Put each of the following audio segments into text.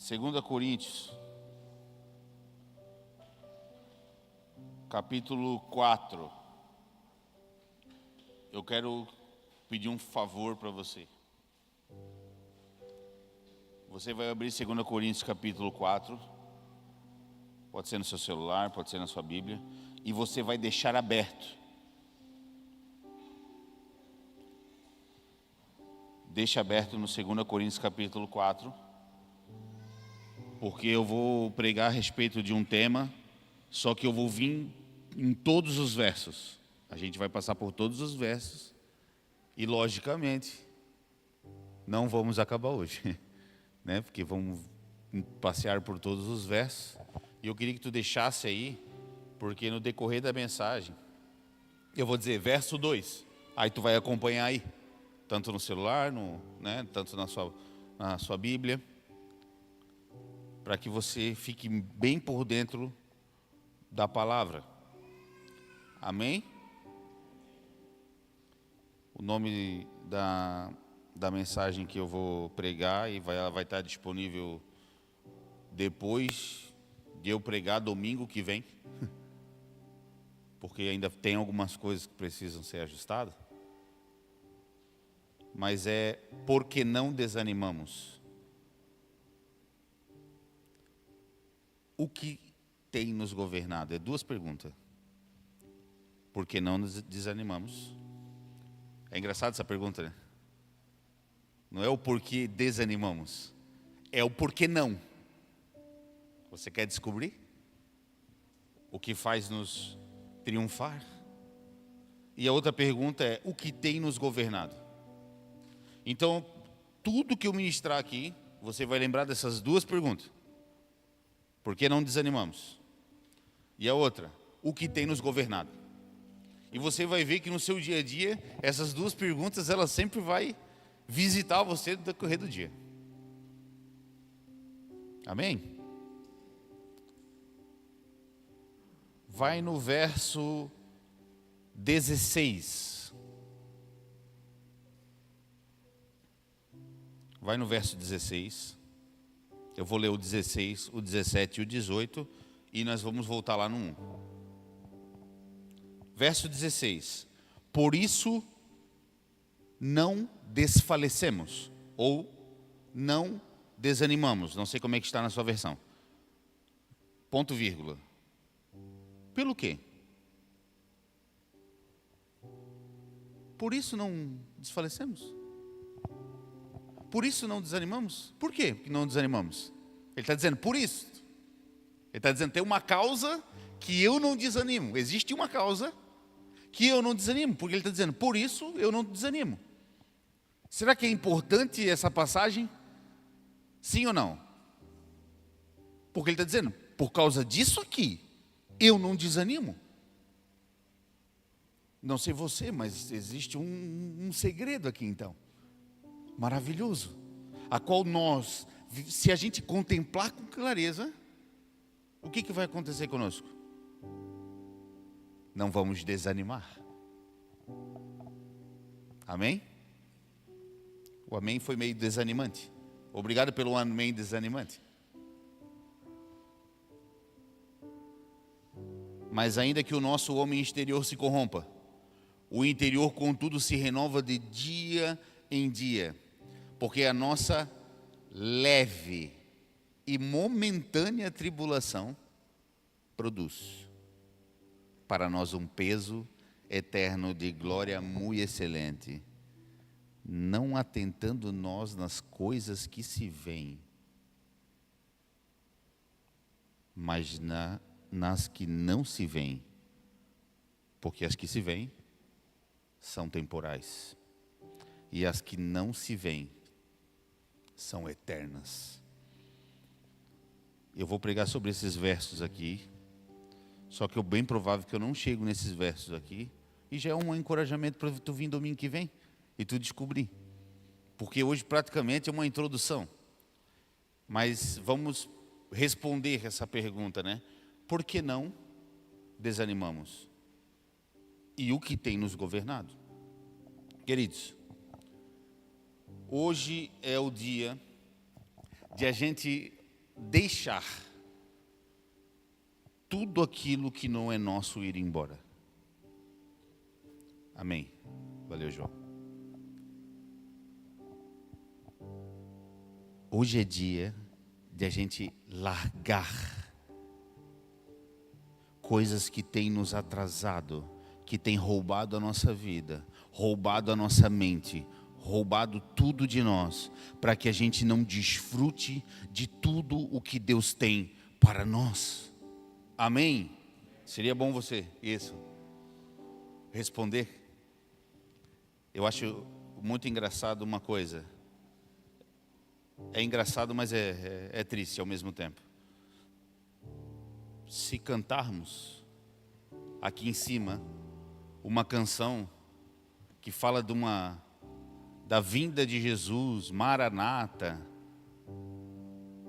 2 Coríntios, capítulo 4. Eu quero pedir um favor para você. Você vai abrir 2 Coríntios, capítulo 4. Pode ser no seu celular, pode ser na sua Bíblia. E você vai deixar aberto. Deixa aberto no 2 Coríntios, capítulo 4. Porque eu vou pregar a respeito de um tema, só que eu vou vir em todos os versos. A gente vai passar por todos os versos. E, logicamente, não vamos acabar hoje, né? Porque vamos passear por todos os versos. E eu queria que tu deixasse aí, porque no decorrer da mensagem, eu vou dizer verso 2. Aí tu vai acompanhar aí, tanto no celular, tanto na sua Bíblia, para que você fique bem por dentro da palavra. Amém? O nome da mensagem que eu vou pregar ela vai estar disponível depois de eu pregar domingo que vem, porque ainda tem algumas coisas que precisam ser ajustadas. Mas é por que não desanimamos? O que tem nos governado? É duas perguntas. Por que não nos desanimamos? É engraçado essa pergunta, né? Não é o porquê desanimamos, é o porquê não. Você quer descobrir? O que faz nos triunfar? E a outra pergunta é, o que tem nos governado? Então, tudo que eu ministrar aqui, você vai lembrar dessas duas perguntas. Por que não desanimamos? E a outra, o que tem nos governado? E você vai ver que no seu dia a dia, essas duas perguntas, elas sempre vai visitar você no decorrer do dia. Amém? Vai no verso 16. Vai no verso 16. Eu vou ler o 16, o 17 e o 18. E nós vamos voltar lá no 1. Verso 16. Por isso não desfalecemos. Ou não desanimamos. Não sei como é que está na sua versão. Ponto vírgula. Pelo quê? Por isso não desfalecemos? Por isso não desanimamos? Por quê que não desanimamos? Ele está dizendo, por isso. Ele está dizendo, tem uma causa que eu não desanimo. Existe uma causa que eu não desanimo. Porque ele está dizendo, por isso eu não desanimo. Será que é importante essa passagem? Sim ou não? Porque ele está dizendo, por causa disso aqui, eu não desanimo. Não sei você, mas existe um segredo aqui então. Maravilhoso. A qual nós, se a gente contemplar com clareza, o que vai acontecer conosco? Não vamos desanimar. Amém? O amém foi meio desanimante. Obrigado pelo amém desanimante. Mas ainda que o nosso homem exterior se corrompa, o interior, contudo, se renova de dia em dia, porque a nossa leve e momentânea tribulação produz para nós um peso eterno de glória muito excelente, não atentando nós nas coisas que se veem, mas nas que não se veem, porque as que se veem são temporais, e as que não se veem são eternas. Eu vou pregar sobre esses versos aqui, só que é bem provável que eu não chego nesses versos aqui, e já é um encorajamento para tu vir domingo que vem, e tu descobrir, porque hoje praticamente é uma introdução, mas vamos responder essa pergunta, né? Por que não desanimamos? E o que tem nos governado? Queridos, hoje é o dia de a gente deixar tudo aquilo que não é nosso ir embora. Amém. Valeu, João. Hoje é dia de a gente largar coisas que têm nos atrasado, que têm roubado a nossa vida, roubado a nossa mente, roubado tudo de nós, para que a gente não desfrute de tudo o que Deus tem para nós. Amém? Seria bom você, isso, responder. Eu acho muito engraçado uma coisa. É engraçado, mas é triste ao mesmo tempo. Se cantarmos aqui em cima uma canção que fala da vinda de Jesus, Maranata,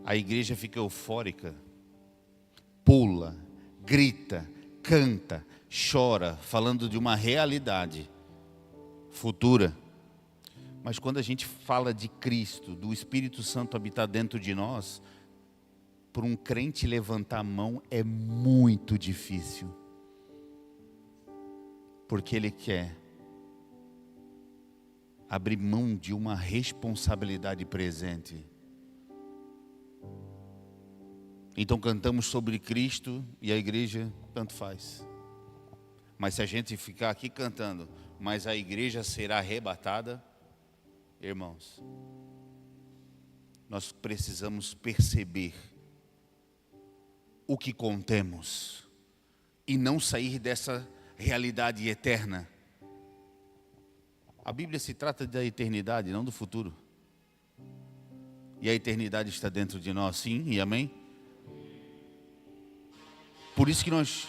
a igreja fica eufórica, pula, grita, canta, chora, falando de uma realidade futura. Mas quando a gente fala de Cristo, do Espírito Santo habitar dentro de nós, para um crente levantar a mão é muito difícil. Porque ele quer abrir mão de uma responsabilidade presente. Então cantamos sobre Cristo e a igreja tanto faz. Mas se a gente ficar aqui cantando, mas a igreja será arrebatada, irmãos, nós precisamos perceber o que contemos e não sair dessa realidade eterna. A Bíblia se trata da eternidade, não do futuro. E a eternidade está dentro de nós, sim e amém? Por isso que nós...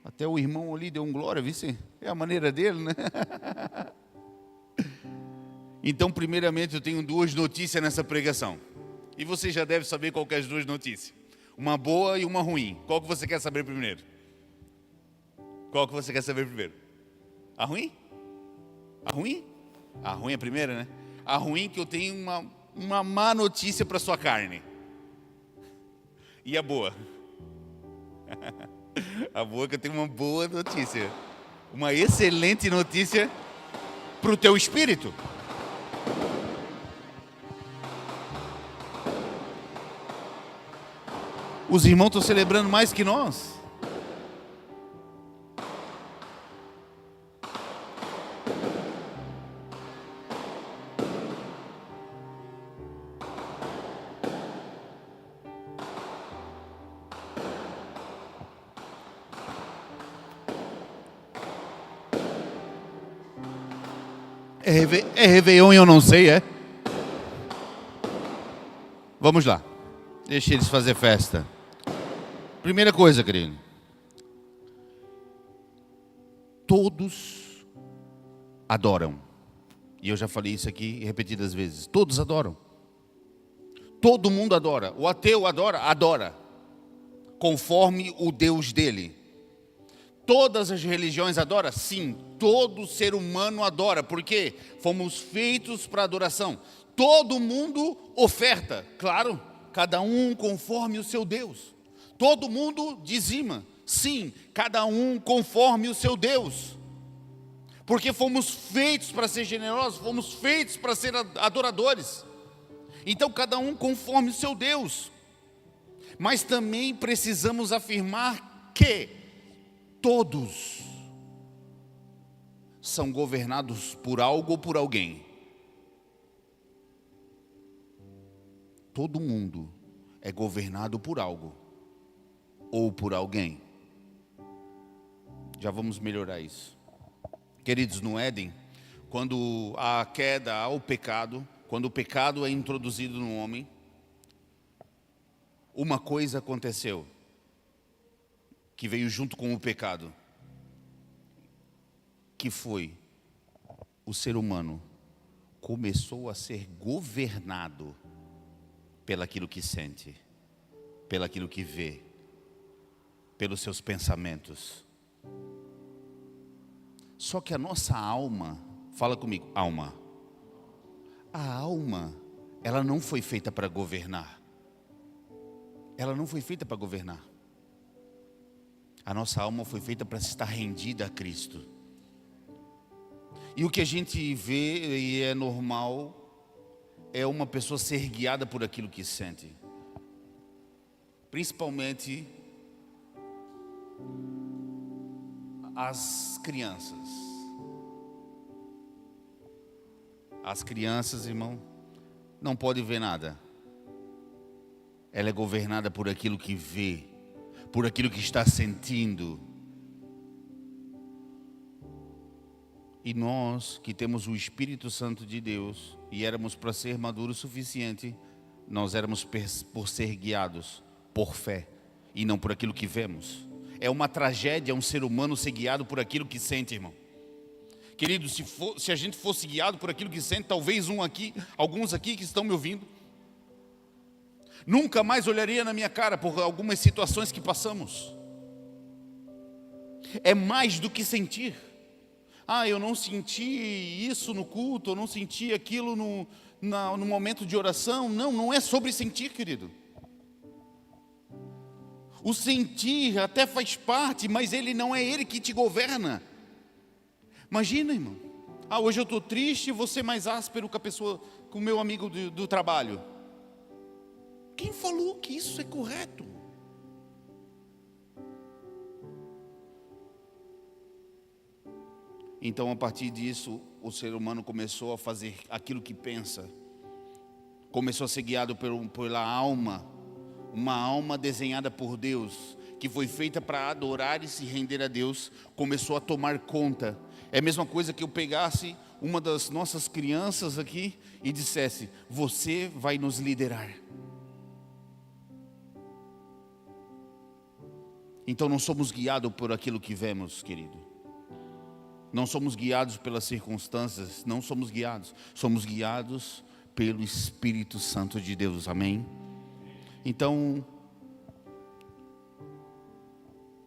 Até o irmão ali deu um glória, viu? É a maneira dele, né? Então, primeiramente, eu tenho duas notícias nessa pregação. E você já deve saber qual que é as duas notícias. Uma boa e uma ruim. Qual que você quer saber primeiro? Qual que você quer saber primeiro? A ruim? A ruim? A ruim é a primeira, né? A ruim que eu tenho uma má notícia para sua carne. E a boa? A boa é que eu tenho uma boa notícia. Uma excelente notícia para o teu espírito. Os irmãos estão celebrando mais que nós. É Réveillon e eu não sei, é? Vamos lá. Deixa eles fazer festa. Primeira coisa, querido. Todos adoram. E eu já falei isso aqui repetidas vezes. Todos adoram. Todo mundo adora. O ateu adora? Adora. Conforme o Deus dele. Todas as religiões adoram? Sim. Todo ser humano adora. Porque fomos feitos para adoração. Todo mundo oferta. Claro, cada um conforme o seu Deus. Todo mundo dizima. Sim, cada um conforme o seu Deus. Porque fomos feitos para ser generosos, fomos feitos para ser adoradores. Então cada um conforme o seu Deus. Mas também precisamos afirmar que todos são governados por algo ou por alguém. Todo mundo é governado por algo ou por alguém. Já vamos melhorar isso. Queridos, no Éden, quando a queda, há o pecado, quando o pecado é introduzido no homem, uma coisa aconteceu, que veio junto com o pecado, que foi, o ser humano começou a ser governado pelaquilo que sente, pelaquilo que vê, pelos seus pensamentos. Só que a nossa alma, fala comigo, alma. A alma, ela não foi feita para governar. Ela não foi feita para governar. A nossa alma foi feita para estar rendida a Cristo. E o que a gente vê, e é normal, é uma pessoa ser guiada por aquilo que sente. Principalmente as crianças. As crianças, irmão, não podem ver nada. Ela é governada por aquilo que vê, por aquilo que está sentindo. E nós que temos o Espírito Santo de Deus e éramos para ser maduros o suficiente, nós éramos por ser guiados por fé e não por aquilo que vemos. É uma tragédia um ser humano ser guiado por aquilo que sente, irmão. Querido, se a gente fosse guiado por aquilo que sente, talvez alguns aqui que estão me ouvindo, nunca mais olharia na minha cara por algumas situações que passamos. É mais do que sentir. Eu não senti isso no culto, eu não senti aquilo no momento de oração. Não é sobre sentir, querido. O sentir até faz parte, mas não é ele que te governa. Imagina, irmão. Hoje eu estou triste, vou ser mais áspero com o meu amigo do trabalho. Quem falou que isso é correto? Então, a partir disso, o ser humano começou a fazer aquilo que pensa. Começou a ser guiado pela alma. Uma alma desenhada por Deus, que foi feita para adorar e se render a Deus, começou a tomar conta. É a mesma coisa que eu pegasse uma das nossas crianças aqui e dissesse: você vai nos liderar. Então não somos guiados por aquilo que vemos, querido. Não somos guiados pelas circunstâncias, não somos guiados. Somos guiados pelo Espírito Santo de Deus, amém? Então,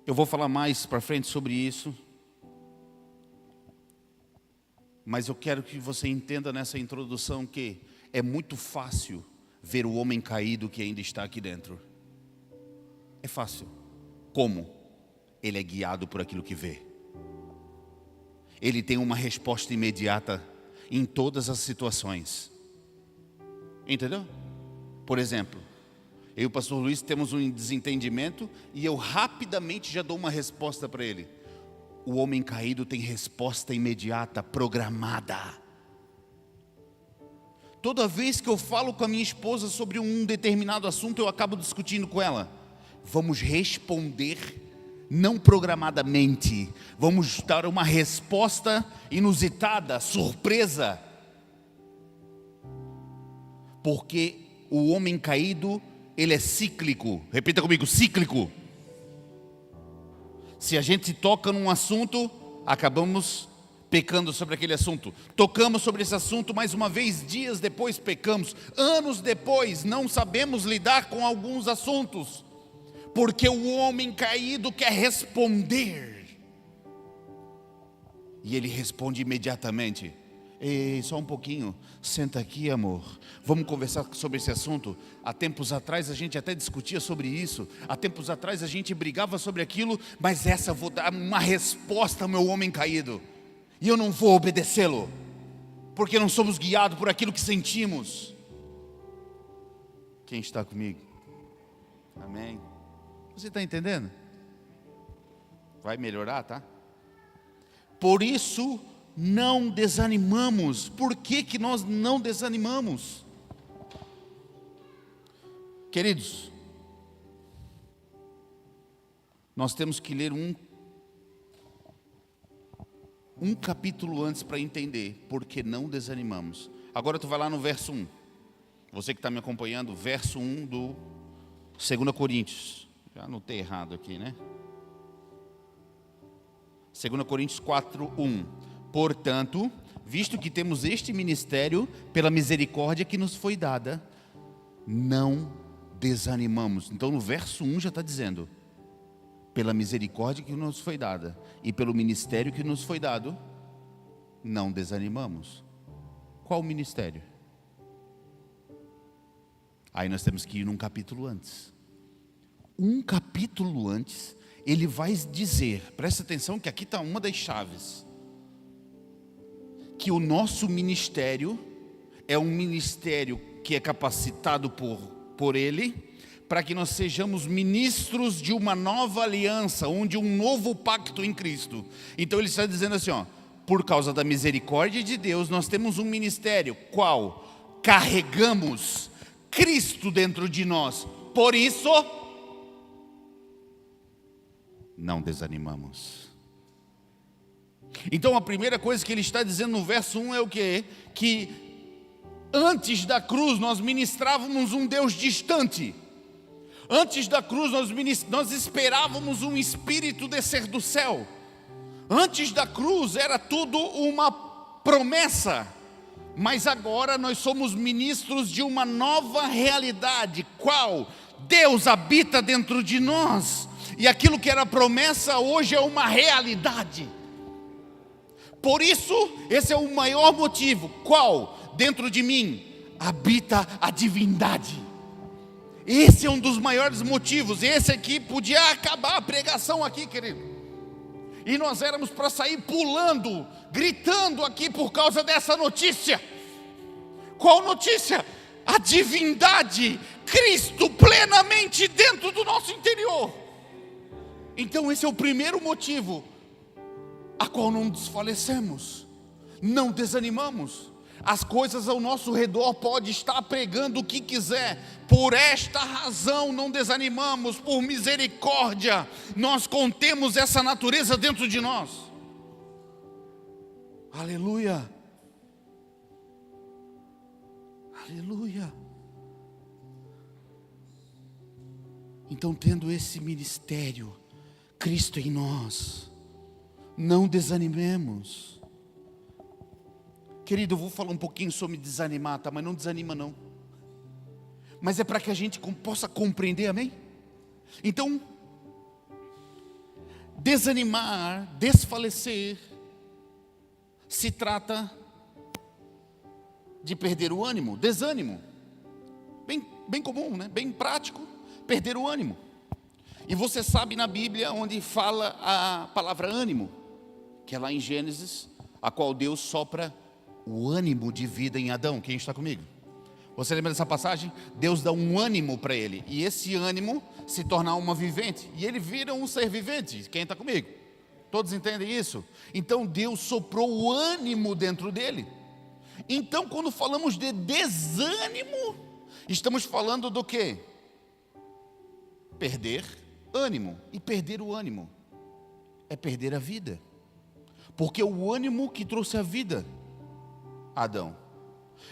eu vou falar mais para frente sobre isso. Mas eu quero que você entenda nessa introdução que é muito fácil ver o homem caído que ainda está aqui dentro. É fácil. Como? Ele é guiado por aquilo que vê. Ele tem uma resposta imediata em todas as situações. Entendeu? Por exemplo, eu e o pastor Luiz temos um desentendimento e eu rapidamente já dou uma resposta para ele. O homem caído tem resposta imediata, programada. Toda vez que eu falo com a minha esposa sobre um determinado assunto, eu acabo discutindo com ela. Vamos responder não programadamente. Vamos dar uma resposta inusitada, surpresa. Porque o homem caído, ele é cíclico. Repita comigo, cíclico. Se a gente toca num assunto, acabamos pecando sobre aquele assunto. Tocamos sobre esse assunto mais uma vez, dias depois pecamos. Anos depois, não sabemos lidar com alguns assuntos. Porque o homem caído quer responder. E ele responde imediatamente. Ei, só um pouquinho, senta aqui, amor. Vamos conversar sobre esse assunto. Há tempos atrás a gente até discutia sobre isso. Há tempos atrás a gente brigava sobre aquilo. Mas essa eu vou dar uma resposta ao meu homem caído. E eu não vou obedecê-lo. Porque não somos guiados por aquilo que sentimos. Quem está comigo? Amém. Você está entendendo? Vai melhorar, tá? Por isso, não desanimamos. Por que nós não desanimamos? Queridos, nós temos que ler um capítulo antes para entender por que não desanimamos. Agora tu vai lá no verso 1. Você que está me acompanhando, verso 1 do 2 Coríntios. Já anotei errado aqui, né? 2 Coríntios 4, 1. Portanto, visto que temos este ministério, pela misericórdia que nos foi dada, não desanimamos. Então no verso 1 já está dizendo, pela misericórdia que nos foi dada, e pelo ministério que nos foi dado, não desanimamos. Qual ministério? Aí nós temos que ir num capítulo antes. Um capítulo antes, ele vai dizer, presta atenção que aqui está uma das chaves, que o nosso ministério é um ministério que é capacitado por ele, para que nós sejamos ministros de uma nova aliança, de um novo pacto em Cristo. Então ele está dizendo assim, por causa da misericórdia de Deus, nós temos um ministério, qual? Carregamos Cristo dentro de nós, por isso, não desanimamos. Então a primeira coisa que ele está dizendo no verso 1 é o quê? Que antes da cruz nós ministrávamos um Deus distante. Antes da cruz nós esperávamos um Espírito descer do céu. Antes da cruz era tudo uma promessa. Mas agora nós somos ministros de uma nova realidade. Qual? Deus habita dentro de nós. E aquilo que era promessa hoje é uma realidade. Por isso, esse é o maior motivo. Qual? Dentro de mim habita a divindade. Esse é um dos maiores motivos. Esse aqui podia acabar a pregação aqui, querido. E nós éramos para sair pulando, gritando aqui por causa dessa notícia. Qual notícia? A divindade, Cristo plenamente dentro do nosso interior. Então esse é o primeiro motivo a qual não desfalecemos, não desanimamos. As coisas ao nosso redor podem estar pregando o que quiser, por esta razão não desanimamos, por misericórdia, nós contemos essa natureza dentro de nós. Aleluia, aleluia. Então, tendo esse ministério, Cristo em nós, não desanimemos. Querido, eu vou falar um pouquinho sobre desanimar, tá? Mas não desanima não. Mas é para que a gente possa compreender, amém? Então, desanimar, desfalecer, se trata de perder o ânimo, desânimo. Bem comum, né? Bem prático, perder o ânimo. E você sabe na Bíblia onde fala a palavra ânimo, que é lá em Gênesis, a qual Deus sopra o ânimo de vida em Adão. Quem está comigo? Você lembra dessa passagem? Deus dá um ânimo para ele, e esse ânimo se torna alma vivente, e ele vira um ser vivente. Quem está comigo? Todos entendem isso? Então Deus soprou o ânimo dentro dele. Então quando falamos de desânimo, estamos falando do quê? Perder ânimo. E perder o ânimo é perder a vida, porque o ânimo que trouxe a vida Adão.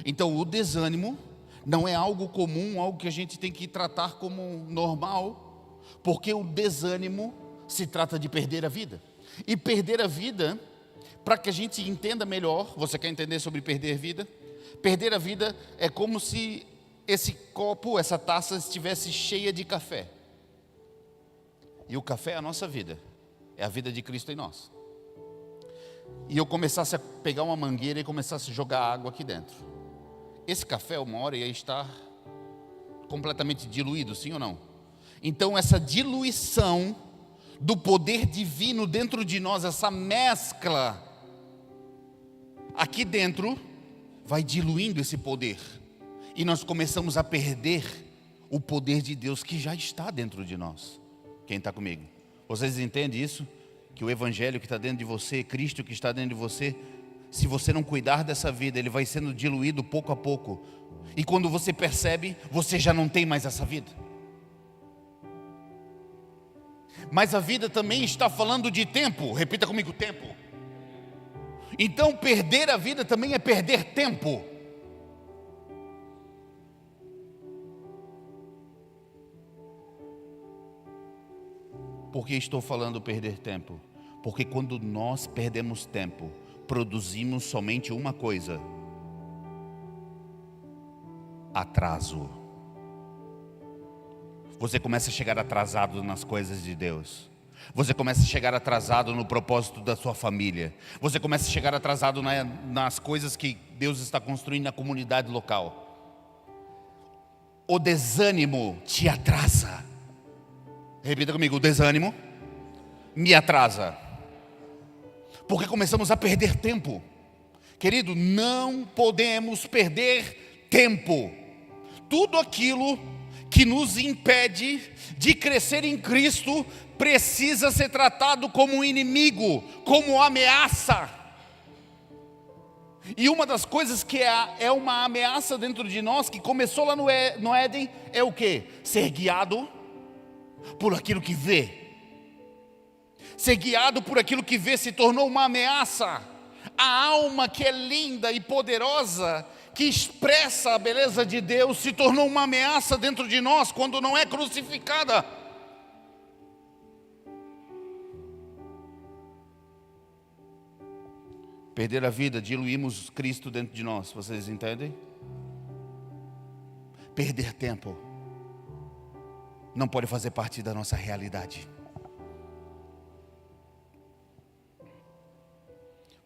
Então o desânimo não é algo comum, algo que a gente tem que tratar como normal, porque o desânimo se trata de perder a vida. E perder a vida, para que a gente entenda melhor, você quer entender sobre perder vida? Perder a vida é como se esse copo, essa taça estivesse cheia de café. E o café é a nossa vida, é a vida de Cristo em nós. E eu começasse a pegar uma mangueira e começasse a jogar água aqui dentro. Esse café, uma hora, ia estar completamente diluído, sim ou não? Então essa diluição do poder divino dentro de nós, essa mescla aqui dentro, vai diluindo esse poder. E nós começamos a perder o poder de Deus que já está dentro de nós. Quem está comigo? Vocês entendem isso? Que o Evangelho que está dentro de você, Cristo que está dentro de você, se você não cuidar dessa vida, ele vai sendo diluído pouco a pouco. E quando você percebe, você já não tem mais essa vida. Mas a vida também está falando de tempo. Repita comigo, tempo. Então perder a vida também é perder tempo. Por que estou falando perder tempo? Porque quando nós perdemos tempo, produzimos somente uma coisa: atraso. Você começa a chegar atrasado nas coisas de Deus. Você começa a chegar atrasado no propósito da sua família. Você começa a chegar atrasado nas coisas que Deus está construindo na comunidade local. O desânimo te atrasa. Repita comigo: o desânimo me atrasa. Porque começamos a perder tempo. Querido, não podemos perder tempo. Tudo aquilo que nos impede de crescer em Cristo precisa ser tratado como um inimigo, como ameaça. E uma das coisas que é uma ameaça dentro de nós, que começou lá no Éden, é o quê? Ser guiado por aquilo que vê. Ser guiado por aquilo que vê se tornou uma ameaça. A alma que é linda e poderosa, que expressa a beleza de Deus, se tornou uma ameaça dentro de nós quando não é crucificada. Perder a vida, diluímos Cristo dentro de nós, vocês entendem? Perder tempo não pode fazer parte da nossa realidade.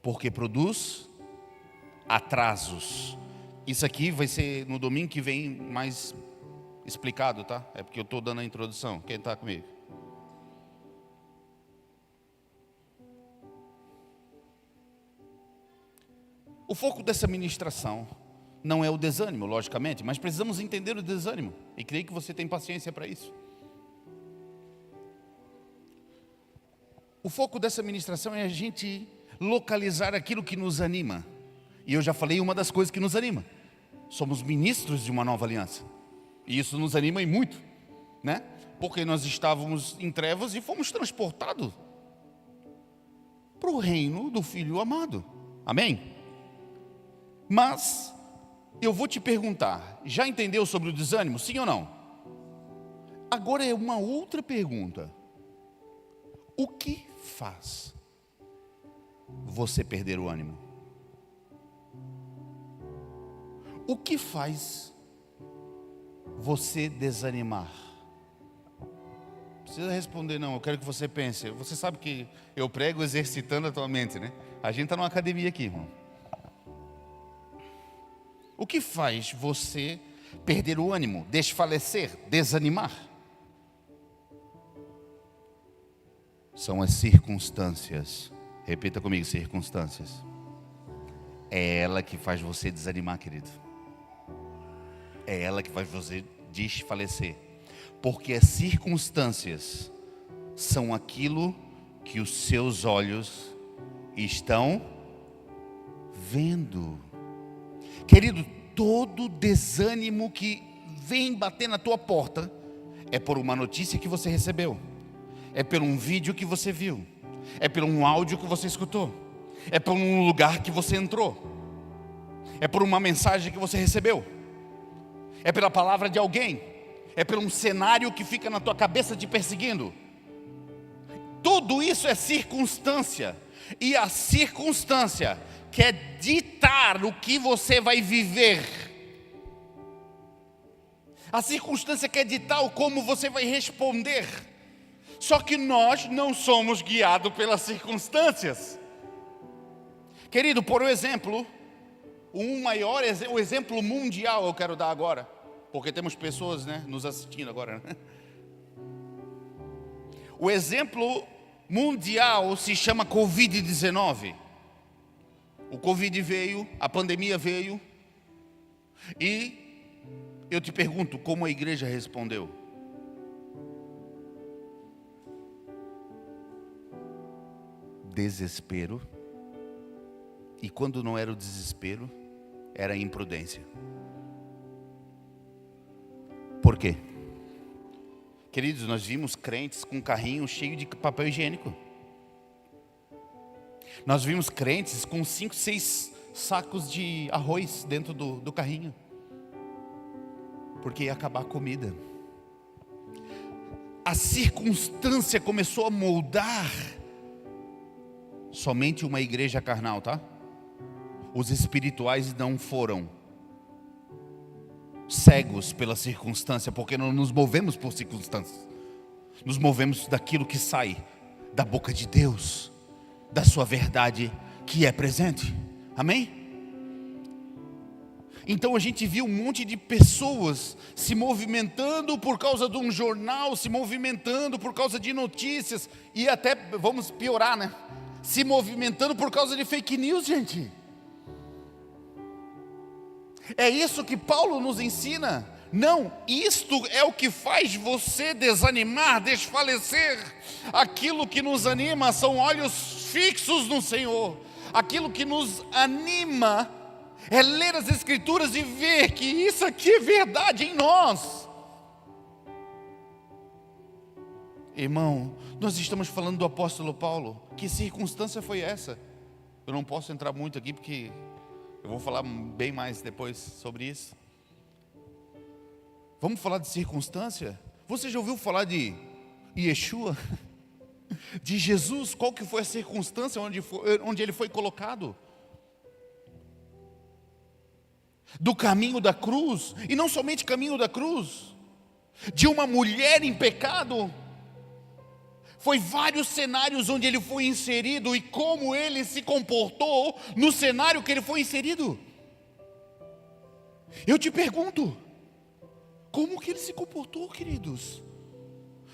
Porque produz atrasos. Isso aqui vai ser no domingo que vem mais explicado, tá? É porque eu estou dando a introdução. Quem está comigo? O foco dessa ministração não é o desânimo, logicamente, mas precisamos entender o desânimo. E creio que você tem paciência para isso. O foco dessa ministração é a gente localizar aquilo que nos anima. E eu já falei uma das coisas que nos anima. Somos ministros de uma nova aliança. E isso nos anima e muito, né? Porque nós estávamos em trevas e fomos transportados para o reino do Filho amado. Amém? Mas eu vou te perguntar, já entendeu sobre o desânimo? Sim ou não? Agora é uma outra pergunta. O que faz você perder o ânimo? O que faz você desanimar? Não precisa responder não, eu quero que você pense. Você sabe que eu prego exercitando a tua mente, né? A gente está numa academia aqui, irmão. O que faz você perder o ânimo, desfalecer, desanimar? São as circunstâncias. Repita comigo: circunstâncias. É ela que faz você desanimar, querido. É ela que faz você desfalecer. Porque as circunstâncias são aquilo que os seus olhos estão vendo. Querido, todo desânimo que vem bater na tua porta é por uma notícia que você recebeu, é por um vídeo que você viu, é por um áudio que você escutou, é por um lugar que você entrou, é por uma mensagem que você recebeu, é pela palavra de alguém, é por um cenário que fica na tua cabeça te perseguindo. Tudo isso é circunstância, e a circunstância quer ditar o que você vai viver. A circunstância quer ditar o como você vai responder. Só que nós não somos guiados pelas circunstâncias. Querido, por exemplo, o exemplo mundial eu quero dar agora, porque temos pessoas, né, nos assistindo agora, né? O exemplo mundial se chama Covid-19. O Covid veio, a pandemia veio, e eu te pergunto, como a igreja respondeu? Desespero. E quando não era o desespero, era a imprudência. Por quê? Queridos, nós vimos crentes com carrinho cheio de papel higiênico. Nós vimos crentes com 5, 6 sacos de arroz dentro do carrinho, porque ia acabar a comida. A circunstância começou a moldar somente uma igreja carnal, tá? Os espirituais não foram cegos pela circunstância, porque não nos movemos por circunstâncias, nos movemos daquilo que sai da boca de Deus, da sua verdade que é presente. Amém? Então a gente viu um monte de pessoas se movimentando por causa de um jornal, se movimentando por causa de notícias, e até, vamos piorar, né? Se movimentando por causa de fake news, gente. É isso que Paulo nos ensina. Não, isto é o que faz você desanimar, desfalecer. Aquilo que nos anima são olhos fixos no Senhor. Aquilo que nos anima é ler as Escrituras e ver que isso aqui é verdade em nós. Irmão, nós estamos falando do apóstolo Paulo. Que circunstância foi essa? Eu não posso entrar muito aqui porque eu vou falar bem mais depois sobre isso. Vamos falar de circunstância? Você já ouviu falar de Yeshua? De Jesus? Qual que foi a circunstância onde ele foi colocado? Do caminho da cruz, e não somente caminho da cruz, de uma mulher em pecado. Foi vários cenários onde ele foi inserido e como ele se comportou no cenário que ele foi inserido. Eu te pergunto, como que ele se comportou, queridos?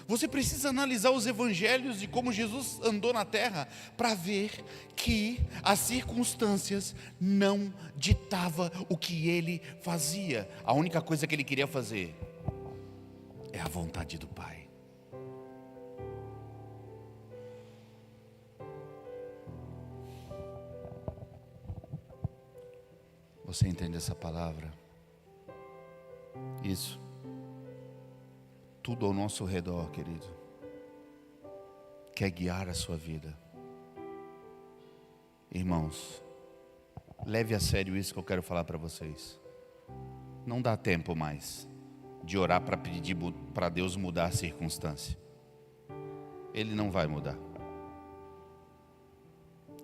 Você precisa analisar os evangelhos e como Jesus andou na terra para ver que as circunstâncias não ditavam o que ele fazia. A única coisa que ele queria fazer é a vontade do Pai. Você entende essa palavra? Isso. Tudo ao nosso redor, querido, quer guiar a sua vida. Irmãos, leve a sério isso que eu quero falar para vocês. Não dá tempo mais de orar para pedir para Deus mudar a circunstância. Ele não vai mudar.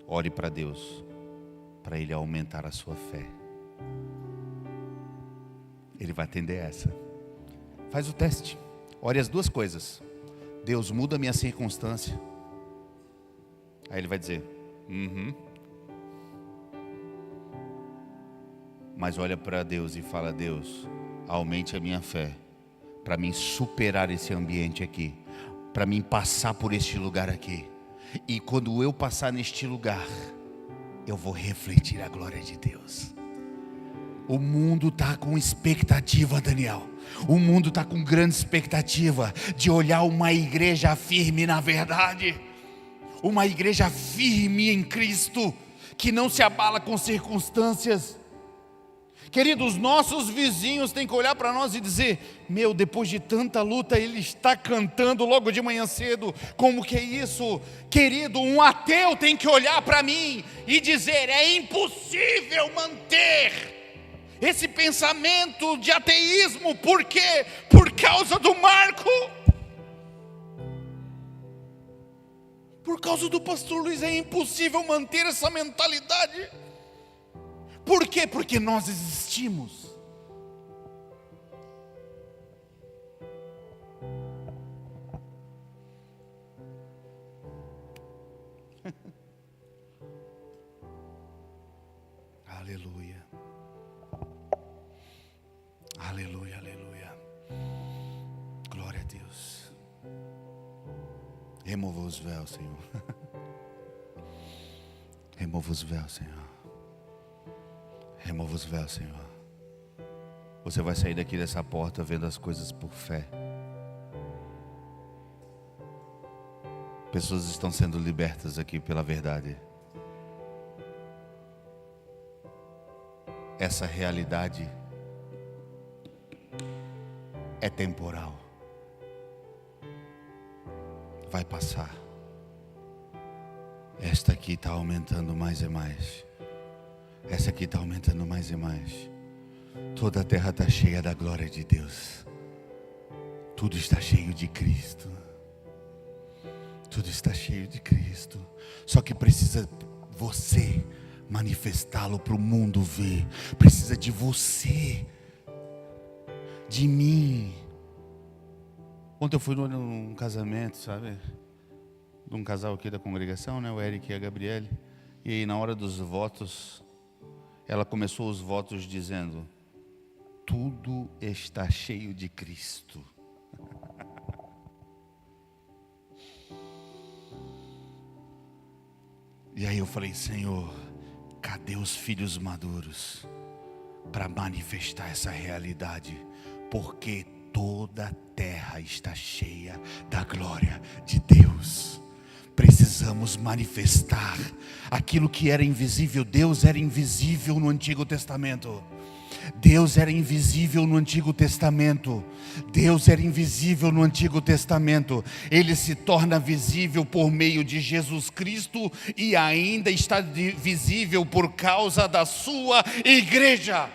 Ore para Deus, para Ele aumentar a sua fé. Ele vai atender essa. Faz o teste. Ore as duas coisas. Deus, muda a minha circunstância. Aí ele vai dizer, Mas olha para Deus e fala, Deus, aumente a minha fé, para mim superar esse ambiente aqui, para mim passar por este lugar aqui. E quando eu passar neste lugar, eu vou refletir a glória de Deus. O mundo está com expectativa, Daniel. O mundo está com grande expectativa de olhar uma igreja firme na verdade. Uma igreja firme em Cristo, que não se abala com circunstâncias. Queridos, nossos vizinhos têm que olhar para nós e dizer, meu, depois de tanta luta, ele está cantando logo de manhã cedo. Como que é isso? Querido, um ateu tem que olhar para mim e dizer, é impossível manter esse pensamento de ateísmo. Por quê? Por causa do Marco. Por causa do pastor Luiz é impossível manter essa mentalidade. Por quê? Porque nós existimos. Aleluia. Aleluia, aleluia. Glória a Deus. Remova os véus, Senhor. Remova os véus, Senhor. Remova os véus, Senhor. Você vai sair daqui dessa porta vendo as coisas por fé. Pessoas estão sendo libertas aqui pela verdade. Essa realidade é temporal. Vai passar. Esta aqui está aumentando mais e mais. Essa aqui está aumentando mais e mais. Toda a terra está cheia da glória de Deus. Tudo está cheio de Cristo. Tudo está cheio de Cristo. Só que precisa você manifestá-lo para o mundo ver. Precisa de você, de mim. Ontem eu fui num casamento, sabe? De um casal aqui da congregação, né? O Eric e a Gabriele. E aí na hora dos votos, ela começou os votos dizendo, tudo está cheio de Cristo. E aí eu falei: Senhor, cadê os filhos maduros para manifestar essa realidade? Porque toda a terra está cheia da glória de Deus. Precisamos manifestar aquilo que era invisível. Deus era invisível no Antigo Testamento. Deus era invisível no Antigo Testamento. Deus era invisível no Antigo Testamento. Ele se torna visível por meio de Jesus Cristo e ainda está visível por causa da sua igreja.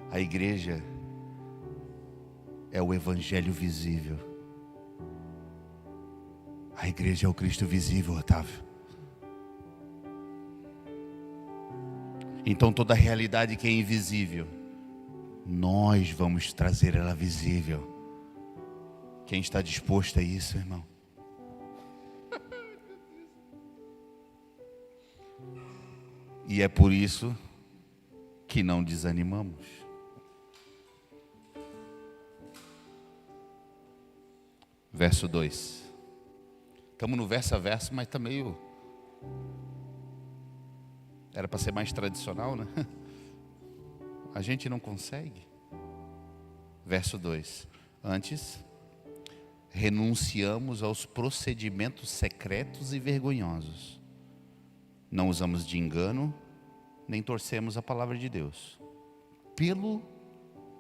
A igreja é o evangelho visível. A igreja é o Cristo visível, Otávio. Então toda a realidade que é invisível, nós vamos trazer ela visível. Quem está disposto a isso, irmão? E é por isso que não desanimamos. Verso 2. Estamos no verso a verso, mas está meio... Era para ser mais tradicional, né? A gente não consegue. Verso 2. Antes, renunciamos aos procedimentos secretos e vergonhosos. Não usamos de engano, nem torcemos a palavra de Deus. Pelo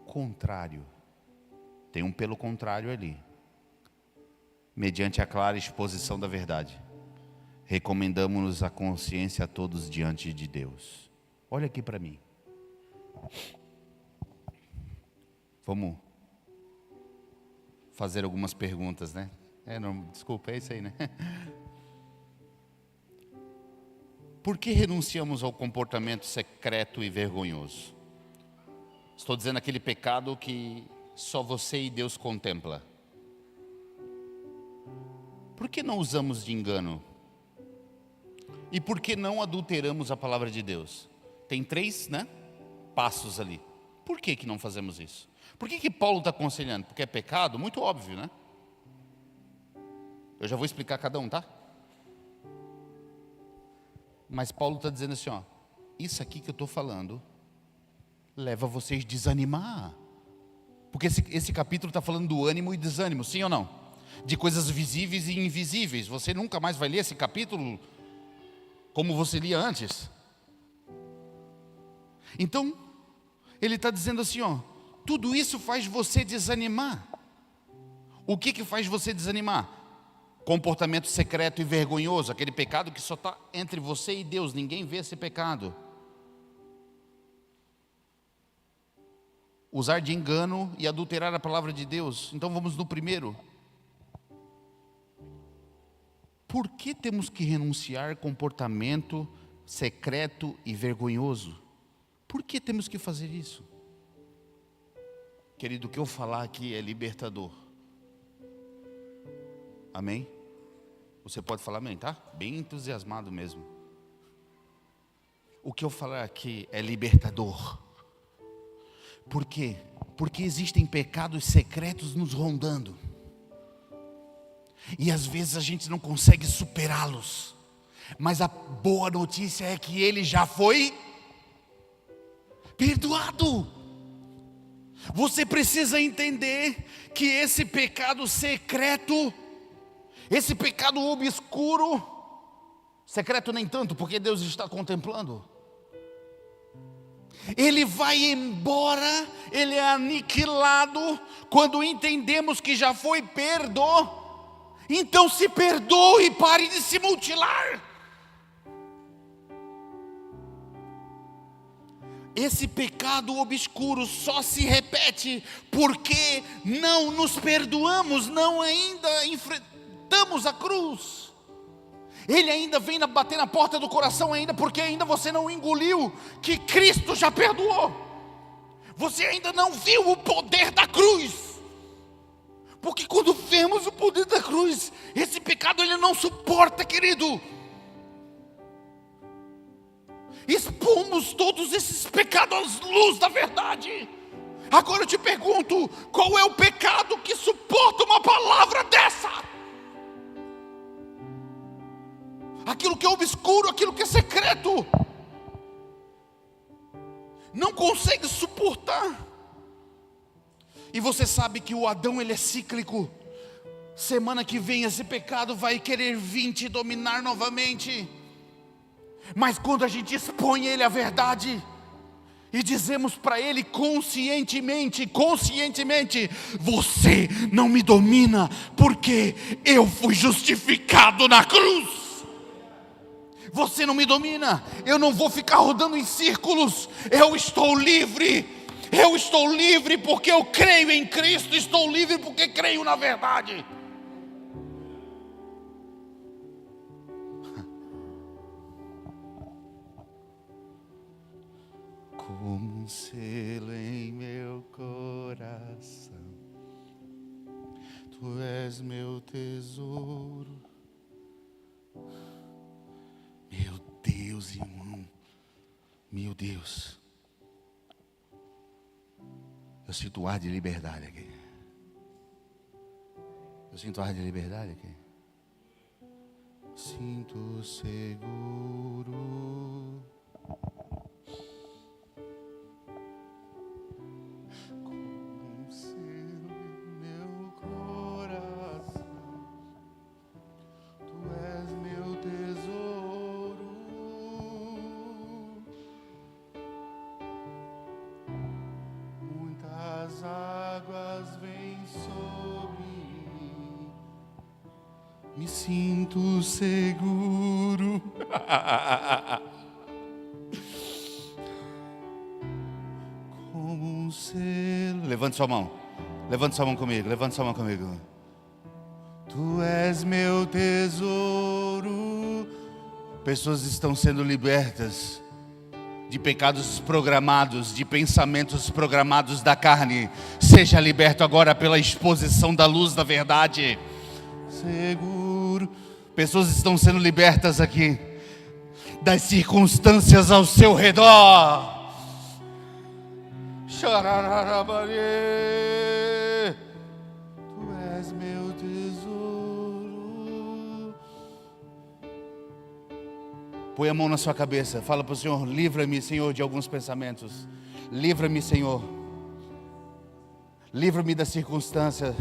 contrário, tem um pelo contrário ali. Mediante a clara exposição da verdade, recomendamos-nos a consciência a todos diante de Deus. Olha aqui para mim. Vamos fazer algumas perguntas, né? Desculpa, é isso aí, né? Por que renunciamos ao comportamento secreto e vergonhoso? Estou dizendo aquele pecado que só você e Deus contempla. Por que não usamos de engano? E por que não adulteramos a palavra de Deus? Tem 3, né, passos ali. Por que não fazemos isso? Por que Paulo está aconselhando? Porque é pecado? Muito óbvio, né? Eu já vou explicar cada um, tá? Mas Paulo está dizendo assim, ó, isso aqui que eu estou falando leva vocês a desanimar. Porque esse capítulo está falando do ânimo e desânimo, sim ou não? De coisas visíveis e invisíveis. Você nunca mais vai ler esse capítulo como você lia antes. Então, ele está dizendo assim, ó, tudo isso faz você desanimar. O que faz você desanimar? Comportamento secreto e vergonhoso, aquele pecado que só está entre você e Deus, ninguém vê esse pecado. Usar de engano e adulterar a palavra de Deus. Então vamos no primeiro. Por que temos que renunciar comportamento secreto e vergonhoso? Por que temos que fazer isso? Querido, o que eu falar aqui é libertador. Amém? Você pode falar amém, tá? Bem entusiasmado mesmo. O que eu falar aqui é libertador. Por quê? Porque existem pecados secretos nos rondando. E às vezes a gente não consegue superá-los. Mas a boa notícia é que ele já foi perdoado. Você precisa entender que esse pecado secreto, esse pecado obscuro, secreto nem tanto, porque Deus está contemplando, ele vai embora, ele é aniquilado quando entendemos que já foi perdoado. Então se perdoe e pare de se mutilar. Esse pecado obscuro só se repete porque não nos perdoamos, não ainda enfrentamos a cruz. Ele ainda vem bater na porta do coração ainda, porque ainda você não engoliu que Cristo já perdoou. Você ainda não viu o poder da cruz. Porque quando vemos o poder da cruz, esse pecado ele não suporta, querido. Expomos todos esses pecados à luz da verdade. Agora eu te pergunto, qual é o pecado que suporta uma palavra dessa? Aquilo que é obscuro, aquilo que é secreto, não consegue suportar. E você sabe que o Adão, ele é cíclico. Semana que vem esse pecado vai querer vir te dominar novamente. Mas quando a gente expõe ele à verdade e dizemos para ele conscientemente, você não me domina, porque eu fui justificado na cruz. Você não me domina, eu não vou ficar rodando em círculos, eu estou livre porque eu creio em Cristo, estou livre porque creio na verdade. Como um selo em meu coração, Tu és meu tesouro. Meu Deus, irmão, meu Deus, eu sinto ar de liberdade aqui. Eu sinto ar de liberdade aqui. Sinto seguro. Como um selo em meu coração, Tu és meu tesouro. Muitas águas vêm sobre mim, me sinto seguro. Como um selo. Levante sua mão comigo, Tu és meu tesouro. Pessoas estão sendo libertas de pecados programados, de pensamentos programados da carne. Seja liberto agora pela exposição da luz da verdade. Seguro. Pessoas estão sendo libertas aqui das circunstâncias ao seu redor. Xarararabarê. Tu és meu tesouro. Põe a mão na sua cabeça, fala para o Senhor: livra-me, Senhor, de alguns pensamentos. Livra-me, Senhor. Livra-me da circunstância,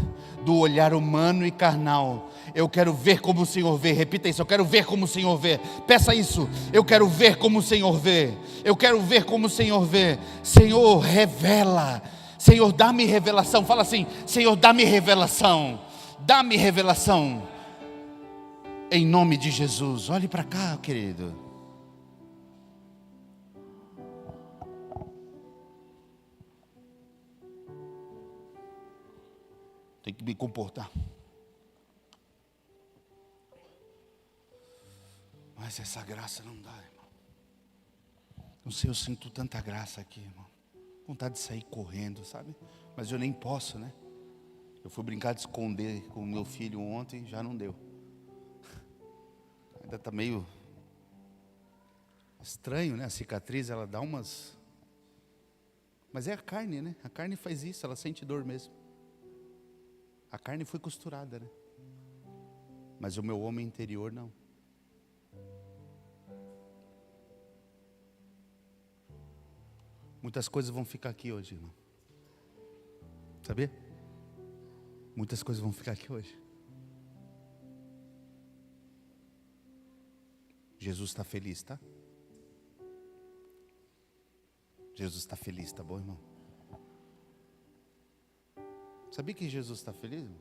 do olhar humano e carnal. Eu quero ver como o Senhor vê. Repita isso: eu quero ver como o Senhor vê. Peça isso: eu quero ver como o Senhor vê. Eu quero ver como o Senhor vê. Senhor, revela. Senhor, dá-me revelação. Fala assim: Senhor, dá-me revelação. Dá-me revelação. Em nome de Jesus. Olhe para cá, querido. Tem que me comportar. Mas essa graça não dá, irmão. Não sei, eu sinto tanta graça aqui, irmão. Vontade de sair correndo, sabe? Mas eu nem posso, né? Eu fui brincar de esconder com o meu filho ontem, já não deu. Ainda está meio estranho, né? A cicatriz, ela dá umas... Mas é a carne, né? A carne faz isso, ela sente dor mesmo. A carne foi costurada, né? Mas o meu homem interior não. Muitas coisas vão ficar aqui hoje, irmão. Sabia? Muitas coisas vão ficar aqui hoje. Jesus está feliz, tá? Jesus está feliz, tá bom, irmão? Sabia que Jesus está feliz, irmão?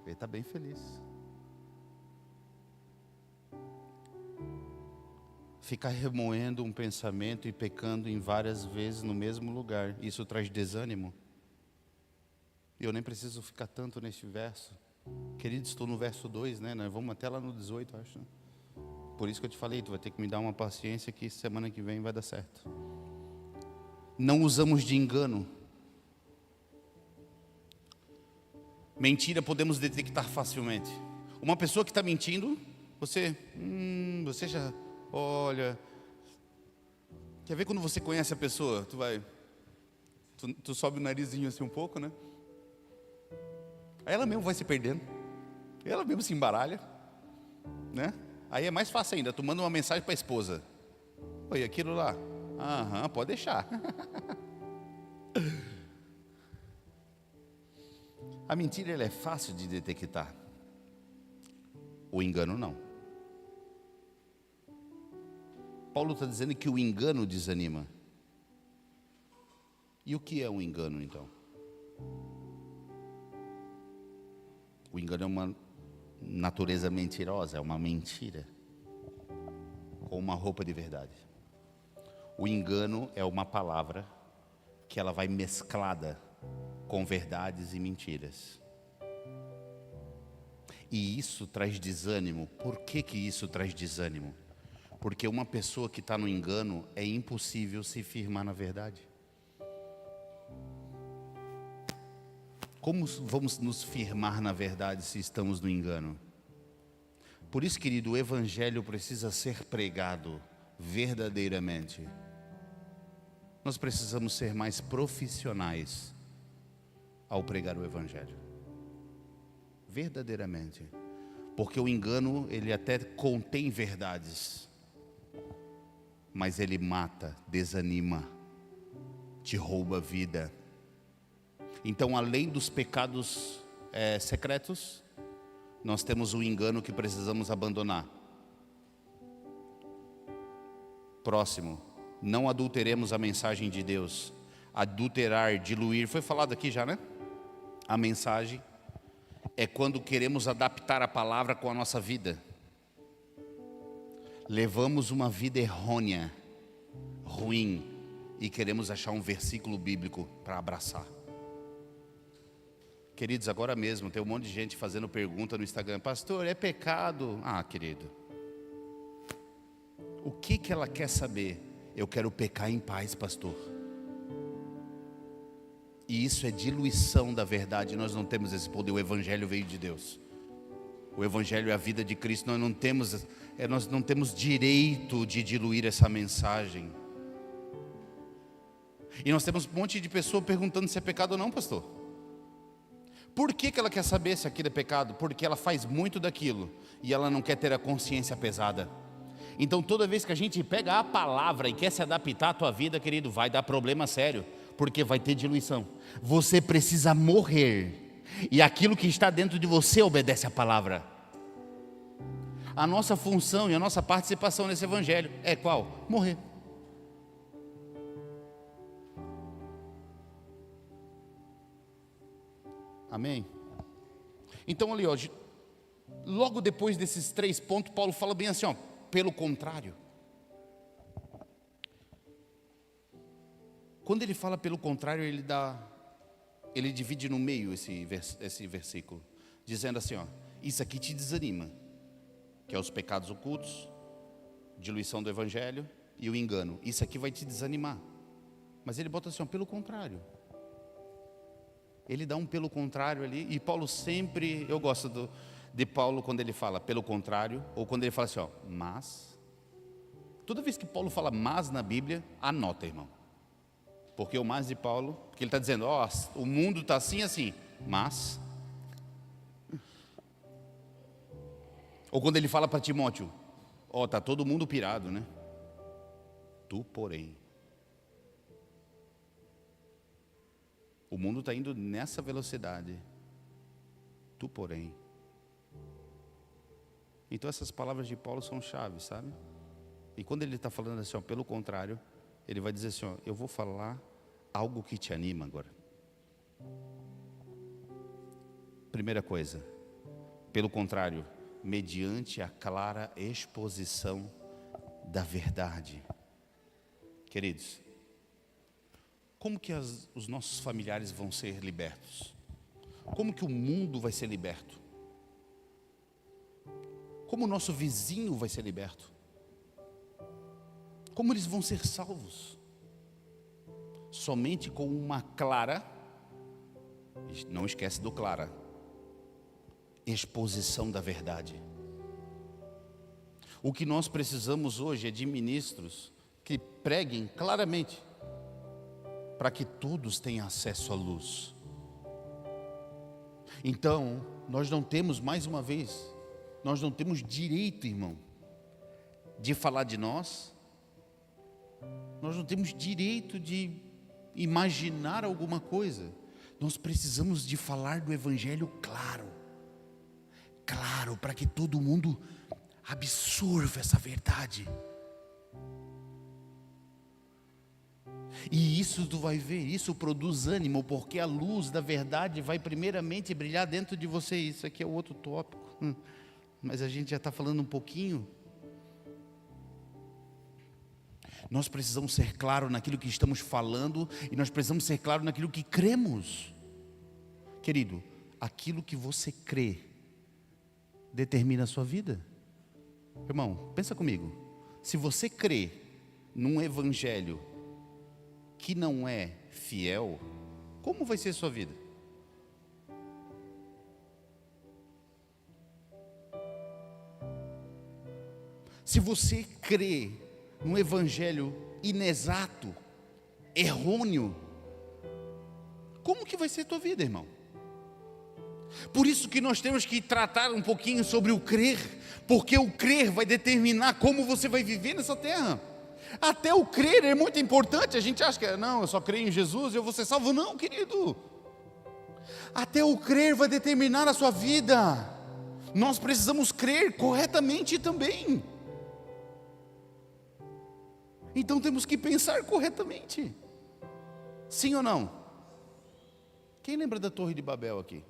Ele está bem feliz. Ficar remoendo um pensamento e pecando em várias vezes no mesmo lugar, isso traz desânimo. E eu nem preciso ficar tanto neste verso. Querido, estou no verso 2, né? Nós vamos até lá no 18, acho. Por isso que eu te falei, tu vai ter que me dar uma paciência que semana que vem vai dar certo. Não usamos de engano. Mentira podemos detectar facilmente. Uma pessoa que está mentindo, você já Olha, quer ver quando você conhece a pessoa? Tu sobe o narizinho assim um pouco, né? Aí ela mesmo vai se perdendo. Ela mesmo se embaralha, né? Aí é mais fácil ainda, tu manda uma mensagem para a esposa. Oi, aquilo lá. Aham, pode deixar. A mentira ela é fácil de detectar. O engano não. Paulo está dizendo que o engano desanima. E o que é um engano então? O engano é uma natureza mentirosa, é uma mentira com uma roupa de verdade. O engano é uma palavra que ela vai mesclada com verdades e mentiras. E isso traz desânimo. Por que isso traz desânimo? Porque uma pessoa que está no engano é impossível se firmar na verdade. Como vamos nos firmar na verdade se estamos no engano? Por isso, querido, o evangelho precisa ser pregado verdadeiramente. Nós precisamos ser mais profissionais ao pregar o evangelho. Verdadeiramente. Porque o engano, ele até contém verdades, mas ele mata, desanima, te rouba a vida. Então, além dos pecados secretos, nós temos o engano que precisamos abandonar. Próximo, não adulteremos a mensagem de Deus. Adulterar, diluir, foi falado aqui já, né? A mensagem é quando queremos adaptar a palavra com a nossa vida. Levamos uma vida errônea, ruim, e queremos achar um versículo bíblico para abraçar. Queridos, agora mesmo tem um monte de gente fazendo pergunta no Instagram: pastor, é pecado? Ah, querido, o que ela quer saber? Eu quero pecar em paz, pastor. E isso é diluição da verdade. Nós não temos esse poder. O evangelho veio de Deus. O evangelho é a vida de Cristo. Nós não temos direito de diluir essa mensagem. E nós temos um monte de pessoa perguntando se é pecado ou não, pastor. Por que ela quer saber se aquilo é pecado? Porque ela faz muito daquilo e ela não quer ter a consciência pesada. Então toda vez que a gente pega a palavra e quer se adaptar à tua vida, querido, vai dar problema sério, porque vai ter diluição. Você precisa morrer, e aquilo que está dentro de você obedece à palavra. A nossa função e a nossa participação nesse evangelho é qual? Morrer. Amém? Então ali, ó, logo depois desses 3 pontos, Paulo fala bem assim, ó, pelo contrário. Quando ele fala pelo contrário, ele divide no meio esse versículo, dizendo assim, ó, isso aqui te desanima, que é os pecados ocultos, diluição do evangelho e o engano. Isso aqui vai te desanimar. Mas ele bota assim, ó, pelo contrário. Ele dá um pelo contrário ali, e Paulo sempre, eu gosto de Paulo quando ele fala pelo contrário, ou quando ele fala assim, ó, mas. Toda vez que Paulo fala mas na Bíblia, anota, irmão. Porque o mas de Paulo, porque ele está dizendo, ó, o mundo está assim, assim, mas. Ou quando ele fala para Timóteo, ó, está todo mundo pirado, né? Tu, porém. O mundo está indo nessa velocidade. Tu, porém. Então essas palavras de Paulo são chaves, sabe? E quando ele está falando assim, ó, pelo contrário, ele vai dizer assim, ó, eu vou falar algo que te anima agora. Primeira coisa, pelo contrário, mediante a clara exposição da verdade. Queridos, como que os nossos familiares vão ser libertos? Como que o mundo vai ser liberto? Como o nosso vizinho vai ser liberto? Como eles vão ser salvos? Somente com uma clara, não esquece do clara, exposição da verdade. O que nós precisamos hoje é de ministros que preguem claramente, para que todos tenham acesso à luz. Então, nós não temos, mais uma vez, nós não temos direito, irmão, de falar de nós. Nós não temos direito de imaginar alguma coisa. Nós precisamos de falar do Evangelho claro, para que todo mundo absorva essa verdade. E isso tu vai ver, isso produz ânimo, porque a luz da verdade vai primeiramente brilhar dentro de você. Isso aqui é outro tópico, mas a gente já está falando um pouquinho. Nós precisamos ser claros naquilo que estamos falando, e nós precisamos ser claros naquilo que cremos. Querido, aquilo que você crê determina a sua vida. Irmão, pensa comigo. Se você crê num evangelho que não é fiel, como vai ser a sua vida? Se você crê num evangelho inexato, errôneo, como que vai ser a tua vida, irmão? Por isso que nós temos que tratar um pouquinho sobre o crer, porque o crer vai determinar como você vai viver nessa terra. Até o crer é muito importante. A gente acha que não, eu só creio em Jesus e eu vou ser salvo. Não, querido. Até o crer vai determinar a sua vida. Nós precisamos crer corretamente também. Então temos que pensar corretamente. Sim ou não? Quem lembra da Torre de Babel aqui?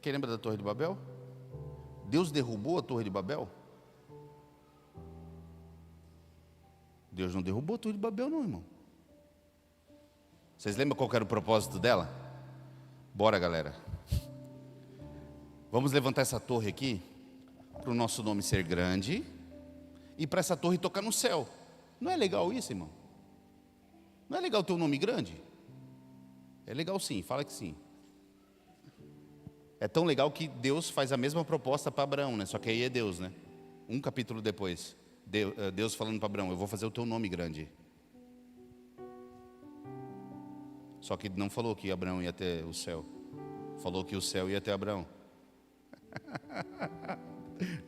Quem lembra da Torre de Babel? Deus derrubou a Torre de Babel? Deus não derrubou a Torre de Babel não, irmão. Vocês lembram qual era o propósito dela? Bora, galera. Vamos levantar essa torre aqui, para o nosso nome ser grande, e para essa torre tocar no céu. Não é legal isso, irmão? Não é legal ter um nome grande? É legal sim, fala que sim. É tão legal que Deus faz a mesma proposta para Abraão, né? Só que aí é Deus, né? Um capítulo depois, Deus falando para Abraão: eu vou fazer o teu nome grande. Só que não falou que Abraão ia até o céu, falou que o céu ia até Abraão.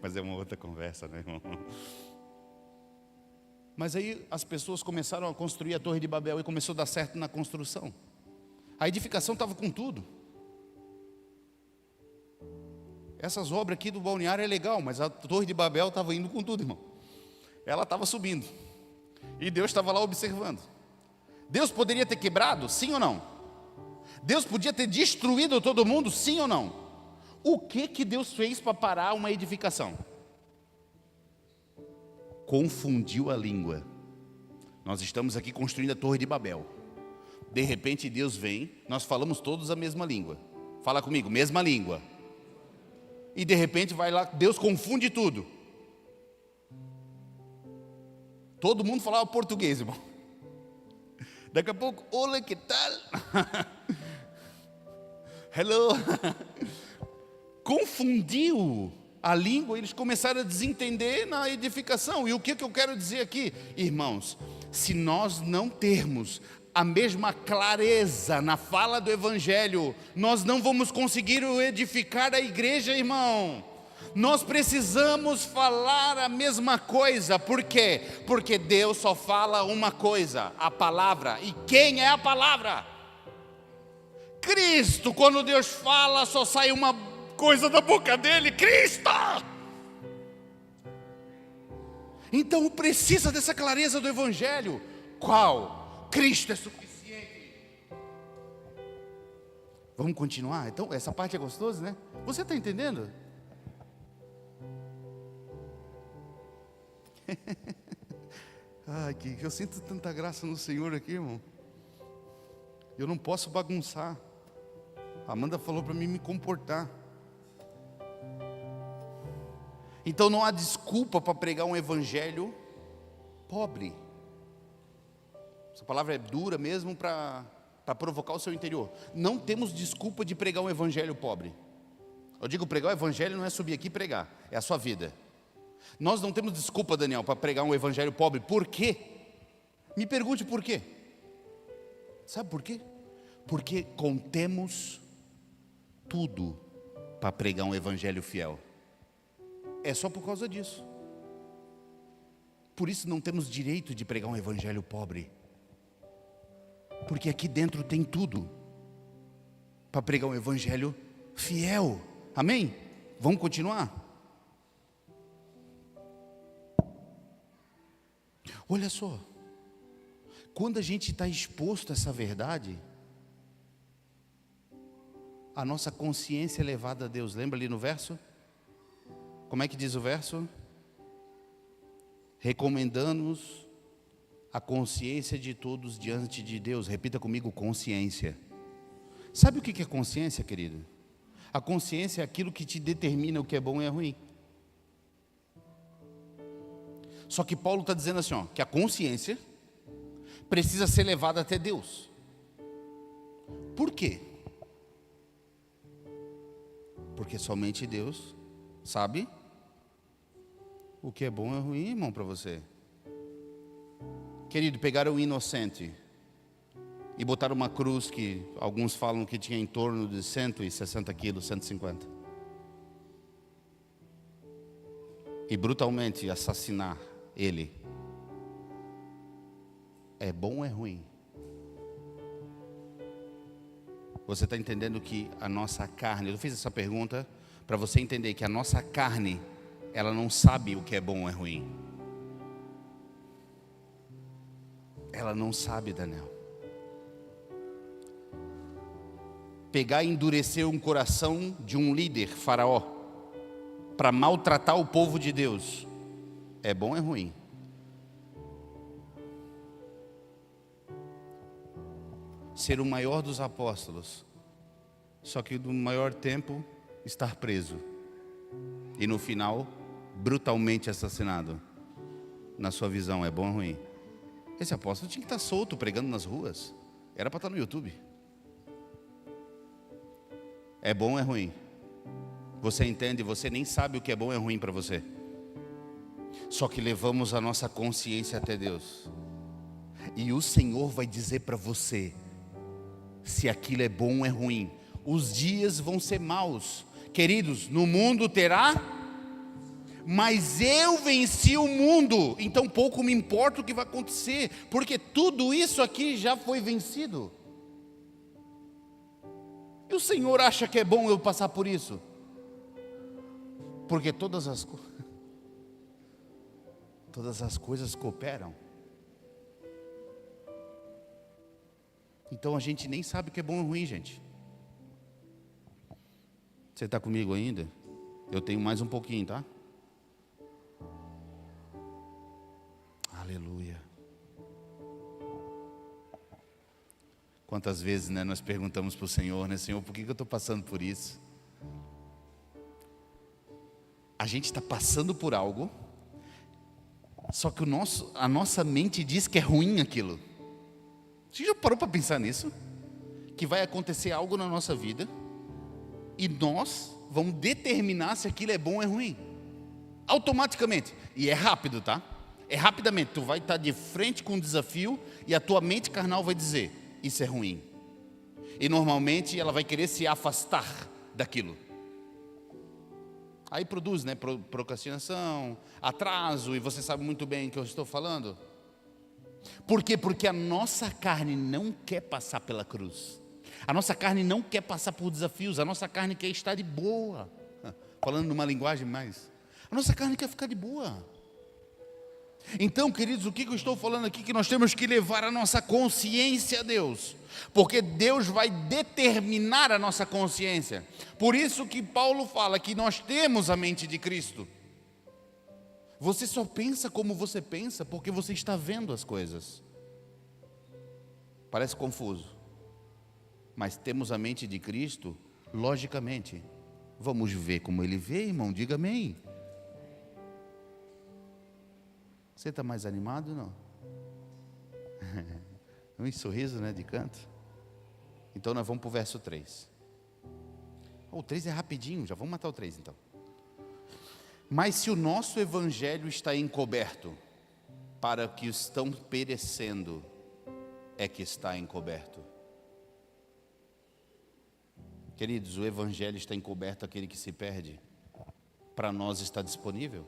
Mas é uma outra conversa, né, irmão? Mas aí as pessoas começaram a construir a Torre de Babel e começou a dar certo na construção. A edificação estava com tudo. Essas obras aqui do balneário é legal, mas a Torre de Babel estava indo com tudo, irmão. Ela estava subindo. E Deus estava lá observando. Deus poderia ter quebrado? Sim ou não? Deus podia ter destruído todo mundo? Sim ou não? O que Deus fez para parar uma edificação? Confundiu a língua. Nós estamos aqui construindo a Torre de Babel. De repente Deus vem, nós falamos todos a mesma língua. Fala comigo, mesma língua. E de repente vai lá, Deus confunde tudo. Todo mundo falava português, irmão. Daqui a pouco, olá, que tal? Hello. Confundiu a língua, eles começaram a desentender na edificação. E o que eu quero dizer aqui? Irmãos, se nós não termos a mesma clareza na fala do Evangelho, nós não vamos conseguir edificar a igreja, irmão. Nós precisamos falar a mesma coisa. Por quê? Porque Deus só fala uma coisa, a palavra. E quem é a palavra? Cristo. Quando Deus fala, só sai uma coisa da boca dele: Cristo. Então precisa dessa clareza do Evangelho. Qual? Cristo é suficiente. Vamos continuar? Então essa parte é gostosa, né? Você está entendendo? Ai, que eu sinto tanta graça no Senhor aqui, irmão. Eu não posso bagunçar. A Amanda falou para mim me comportar. Então não há desculpa para pregar um evangelho pobre. Essa palavra é dura mesmo para provocar o seu interior. Não temos desculpa de pregar um evangelho pobre. Eu digo pregar o evangelho não é subir aqui e pregar, é a sua vida. Nós não temos desculpa, Daniel, para pregar um evangelho pobre. Por quê? Me pergunte por quê. Sabe por quê? Porque contemos tudo para pregar um evangelho fiel. É só por causa disso. Por isso não temos direito de pregar um evangelho pobre. Porque aqui dentro tem tudo para pregar um evangelho fiel. Amém? Vamos continuar? Olha só, quando a gente está exposto a essa verdade, a nossa consciência é levada a Deus. Lembra ali no verso? Como é que diz o verso? Recomendando-nos a consciência de todos diante de Deus. Repita comigo, consciência. Sabe o que é consciência, querido? A consciência é aquilo que te determina o que é bom e é ruim. Só que Paulo está dizendo assim, ó, que a consciência precisa ser levada até Deus. Por quê? Porque somente Deus sabe o que é bom e ruim, irmão, para você. Querido, pegaram o inocente e botaram uma cruz que alguns falam que tinha em torno de 160 quilos, 150. E brutalmente assassinar ele. É bom ou é ruim? Você está entendendo que a nossa carne, eu fiz essa pergunta para você entender que a nossa carne, ela não sabe o que é bom ou é ruim. Ela não sabe, Daniel. Pegar e endurecer um coração de um líder, Faraó, para maltratar o povo de Deus, é bom ou é ruim? Ser o maior dos apóstolos, só que no maior tempo estar preso e no final brutalmente assassinado. Na sua visão, é bom ou ruim? Esse apóstolo tinha que estar solto pregando nas ruas. Era para estar no YouTube. É bom ou é ruim? Você entende? Você nem sabe o que é bom ou é ruim para você. Só que levamos a nossa consciência até Deus. E o Senhor vai dizer para você se aquilo é bom ou é ruim. Os dias vão ser maus. Queridos, no mundo terá, mas eu venci o mundo. Então pouco me importa o que vai acontecer, porque tudo isso aqui já foi vencido. E o Senhor acha que é bom eu passar por isso? Porque todas as coisas cooperam. Então a gente nem sabe o que é bom ou ruim, gente. Você está comigo ainda? Eu tenho mais um pouquinho, tá? Aleluia. Quantas vezes, né, nós perguntamos para o Senhor, né, Senhor, por que eu estou passando por isso? A gente está passando por algo, só que a nossa mente diz que é ruim aquilo. Você já parou para pensar nisso? Que vai acontecer algo na nossa vida e nós vamos determinar se aquilo é bom ou é ruim. Automaticamente. E é rápido, tá? É rapidamente. Tu vai estar de frente com um desafio e a tua mente carnal vai dizer, isso é ruim. E normalmente ela vai querer se afastar daquilo. Aí produz, né, procrastinação, atraso, e você sabe muito bem o que eu estou falando. Por quê? Porque a nossa carne não quer passar pela cruz. A nossa carne não quer passar por desafios. A nossa carne quer estar de boa. Falando numa linguagem mais. A nossa carne quer ficar de boa. Então, queridos, o que eu estou falando aqui? Que nós temos que levar a nossa consciência a Deus. Porque Deus vai determinar a nossa consciência. Por isso que Paulo fala que nós temos a mente de Cristo. Você só pensa como você pensa porque você está vendo as coisas. Parece confuso. Mas temos a mente de Cristo, logicamente. Vamos ver como Ele vê, irmão, diga amém. Você está mais animado ou não? Um sorriso, né, de canto. Então nós vamos para o verso 3. O 3 é rapidinho, já vamos matar o 3 então. Mas se o nosso evangelho está encoberto, para que estão perecendo é que está encoberto. Queridos, o evangelho está encoberto àquele que se perde. Para nós está disponível.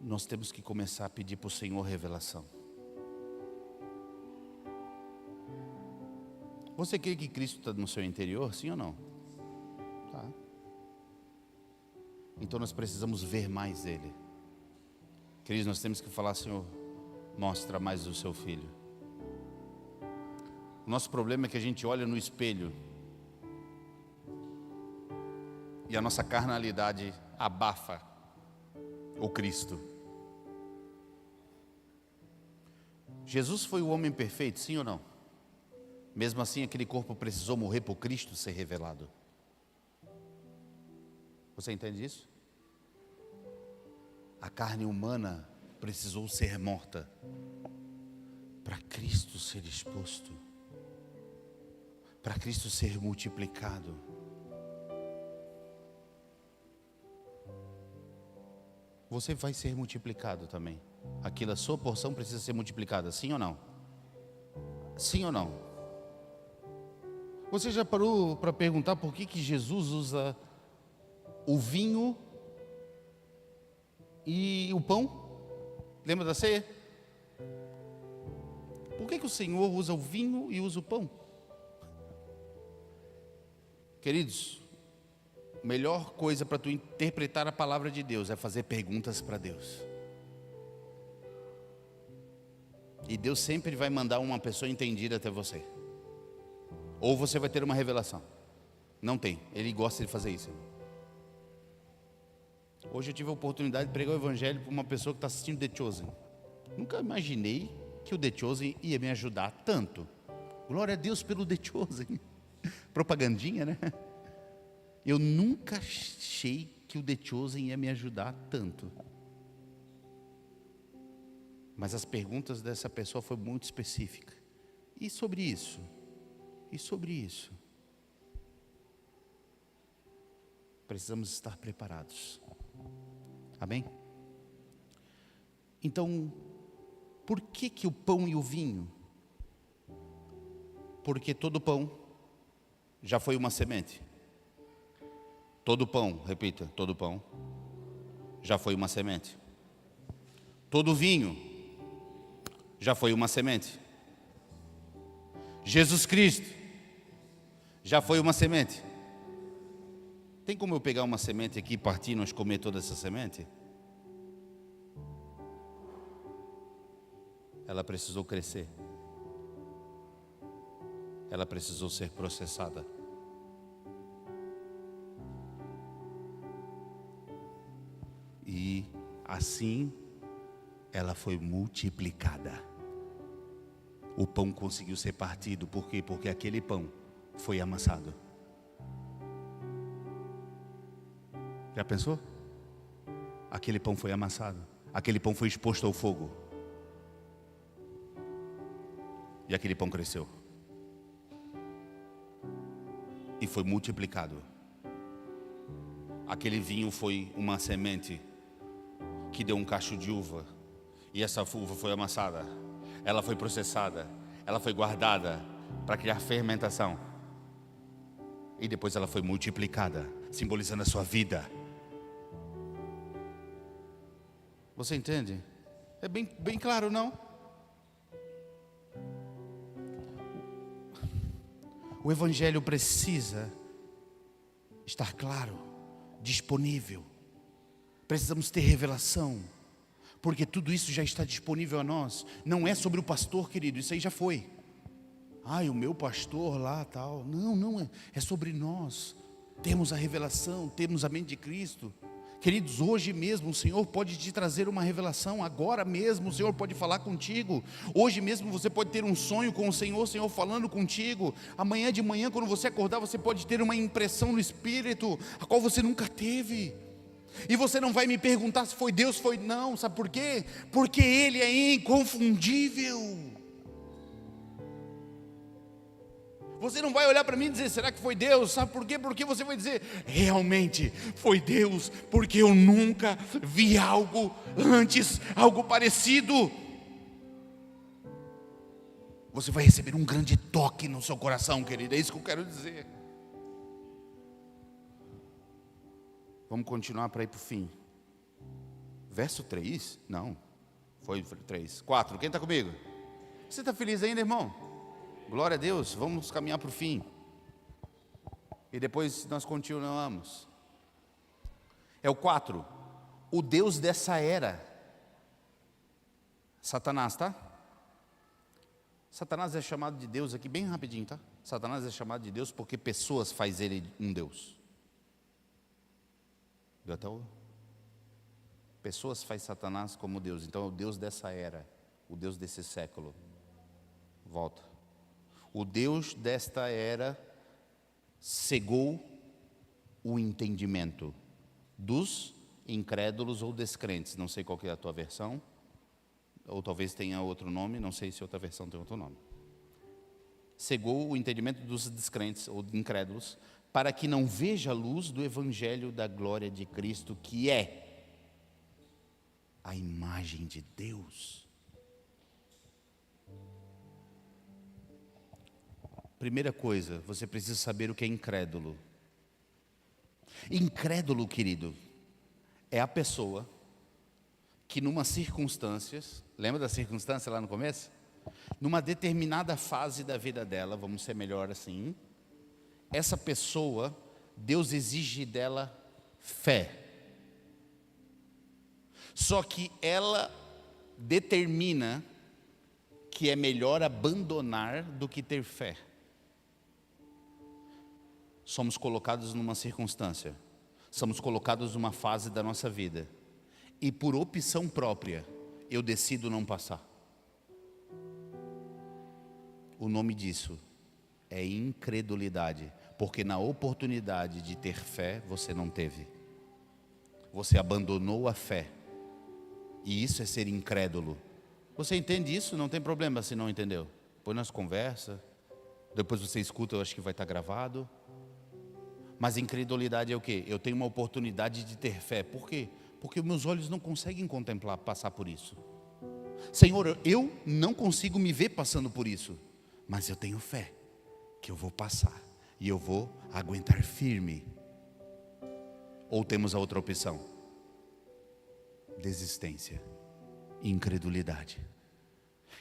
Nós temos que começar a pedir para o Senhor revelação. Você crê que Cristo está no seu interior, sim ou não? Tá. Então nós precisamos ver mais Ele. Queridos, nós temos que falar: Senhor, mostra mais o seu Filho. O nosso problema é que a gente olha no espelho e a nossa carnalidade abafa o Cristo. Jesus foi o homem perfeito, sim ou não? Mesmo assim, aquele corpo precisou morrer por Cristo ser revelado. Você entende isso? A carne humana precisou ser morta para Cristo ser exposto, para Cristo ser multiplicado. Você vai ser multiplicado também. Aquilo, a sua porção precisa ser multiplicada, sim ou não? Sim ou não? Você já parou para perguntar por que Jesus usa o vinho e o pão? Lembra da ceia? Por que o Senhor usa o vinho e usa o pão? Queridos, a melhor coisa para tu interpretar a palavra de Deus é fazer perguntas para Deus. E Deus sempre vai mandar uma pessoa entendida até você. Ou você vai ter uma revelação. Não tem, Ele gosta de fazer isso. Hoje eu tive a oportunidade de pregar o evangelho para uma pessoa que está assistindo The Chosen. Nunca imaginei que o The Chosen ia me ajudar tanto. Glória a Deus pelo The Chosen. Propagandinha, né? Eu nunca achei que o The Chosen ia me ajudar tanto. Mas as perguntas dessa pessoa foram muito específicas. E sobre isso? E sobre isso? Precisamos estar preparados. Amém? Então, por que o pão e o vinho? Porque todo pão já foi uma semente. Todo pão, repita, todo pão já foi uma semente. Todo vinho já foi uma semente. Jesus Cristo já foi uma semente. Tem como eu pegar uma semente aqui, partir e nós comer toda essa semente? Ela precisou crescer. Ela precisou ser processada. E assim ela foi multiplicada. O pão conseguiu ser partido. Por quê? Porque aquele pão foi amassado. Já pensou? Aquele pão foi amassado. Aquele pão foi exposto ao fogo. E aquele pão cresceu. E foi multiplicado. Aquele vinho foi uma semente que deu um cacho de uva. E essa uva foi amassada. Ela foi processada. Ela foi guardada para criar fermentação. E depois ela foi multiplicada, simbolizando a sua vida. Você entende? É bem claro, não? O evangelho precisa estar claro, disponível. Precisamos ter revelação, porque tudo isso já está disponível a nós. Não é sobre o pastor, querido, isso aí já foi. O meu pastor lá, tal. Não, é sobre nós. Temos a revelação, temos a mente de Cristo. Queridos, hoje mesmo o Senhor pode te trazer uma revelação. Agora mesmo o Senhor pode falar contigo. Hoje mesmo você pode ter um sonho com o Senhor falando contigo. Amanhã de manhã, quando você acordar, você pode ter uma impressão no Espírito, a qual você nunca teve. E você não vai me perguntar se foi Deus, não. Sabe por quê? Porque Ele é inconfundível. Você não vai olhar para mim e dizer, será que foi Deus? Sabe por quê? Porque você vai dizer, realmente foi Deus, porque eu nunca vi algo antes, algo parecido. Você vai receber um grande toque no seu coração, querido, é isso que eu quero dizer. Vamos continuar para ir para o fim. Verso 3? Não, foi 3. 4, quem está comigo? Você está feliz ainda, irmão? Glória a Deus, vamos caminhar para o fim. E depois nós continuamos. É o 4. O Deus dessa era. Satanás, tá? Satanás é chamado de Deus aqui bem rapidinho, tá? Satanás é chamado de Deus porque pessoas faz ele um Deus. Viu até o... Pessoas faz Satanás como Deus. Então é o Deus dessa era, o Deus desse século. Volta. O Deus desta era cegou o entendimento dos incrédulos ou descrentes. Não sei qual que é a tua versão, ou talvez tenha outro nome, não sei se outra versão tem outro nome. Cegou o entendimento dos descrentes ou incrédulos, para que não veja a luz do evangelho da glória de Cristo, que é a imagem de Deus. Primeira coisa, você precisa saber o que é incrédulo. Incrédulo, querido, é a pessoa que numa circunstâncias, lembra da circunstância lá no começo? Numa determinada fase da vida dela, vamos ser melhor assim, essa pessoa, Deus exige dela fé. Só que ela determina que é melhor abandonar do que ter fé. Somos colocados numa circunstância, somos colocados numa fase da nossa vida, e por opção própria, eu decido não passar. O nome disso é incredulidade, porque na oportunidade de ter fé, você não teve. Você abandonou a fé, e isso é ser incrédulo. Você entende isso? Não tem problema se não entendeu. Depois nós conversa, depois você escuta, eu acho que vai estar gravado. Mas incredulidade é o quê? Eu tenho uma oportunidade de ter fé. Por quê? Porque meus olhos não conseguem contemplar, passar por isso. Senhor, eu não consigo me ver passando por isso, mas eu tenho fé que eu vou passar e eu vou aguentar firme. Ou temos a outra opção? Desistência, incredulidade.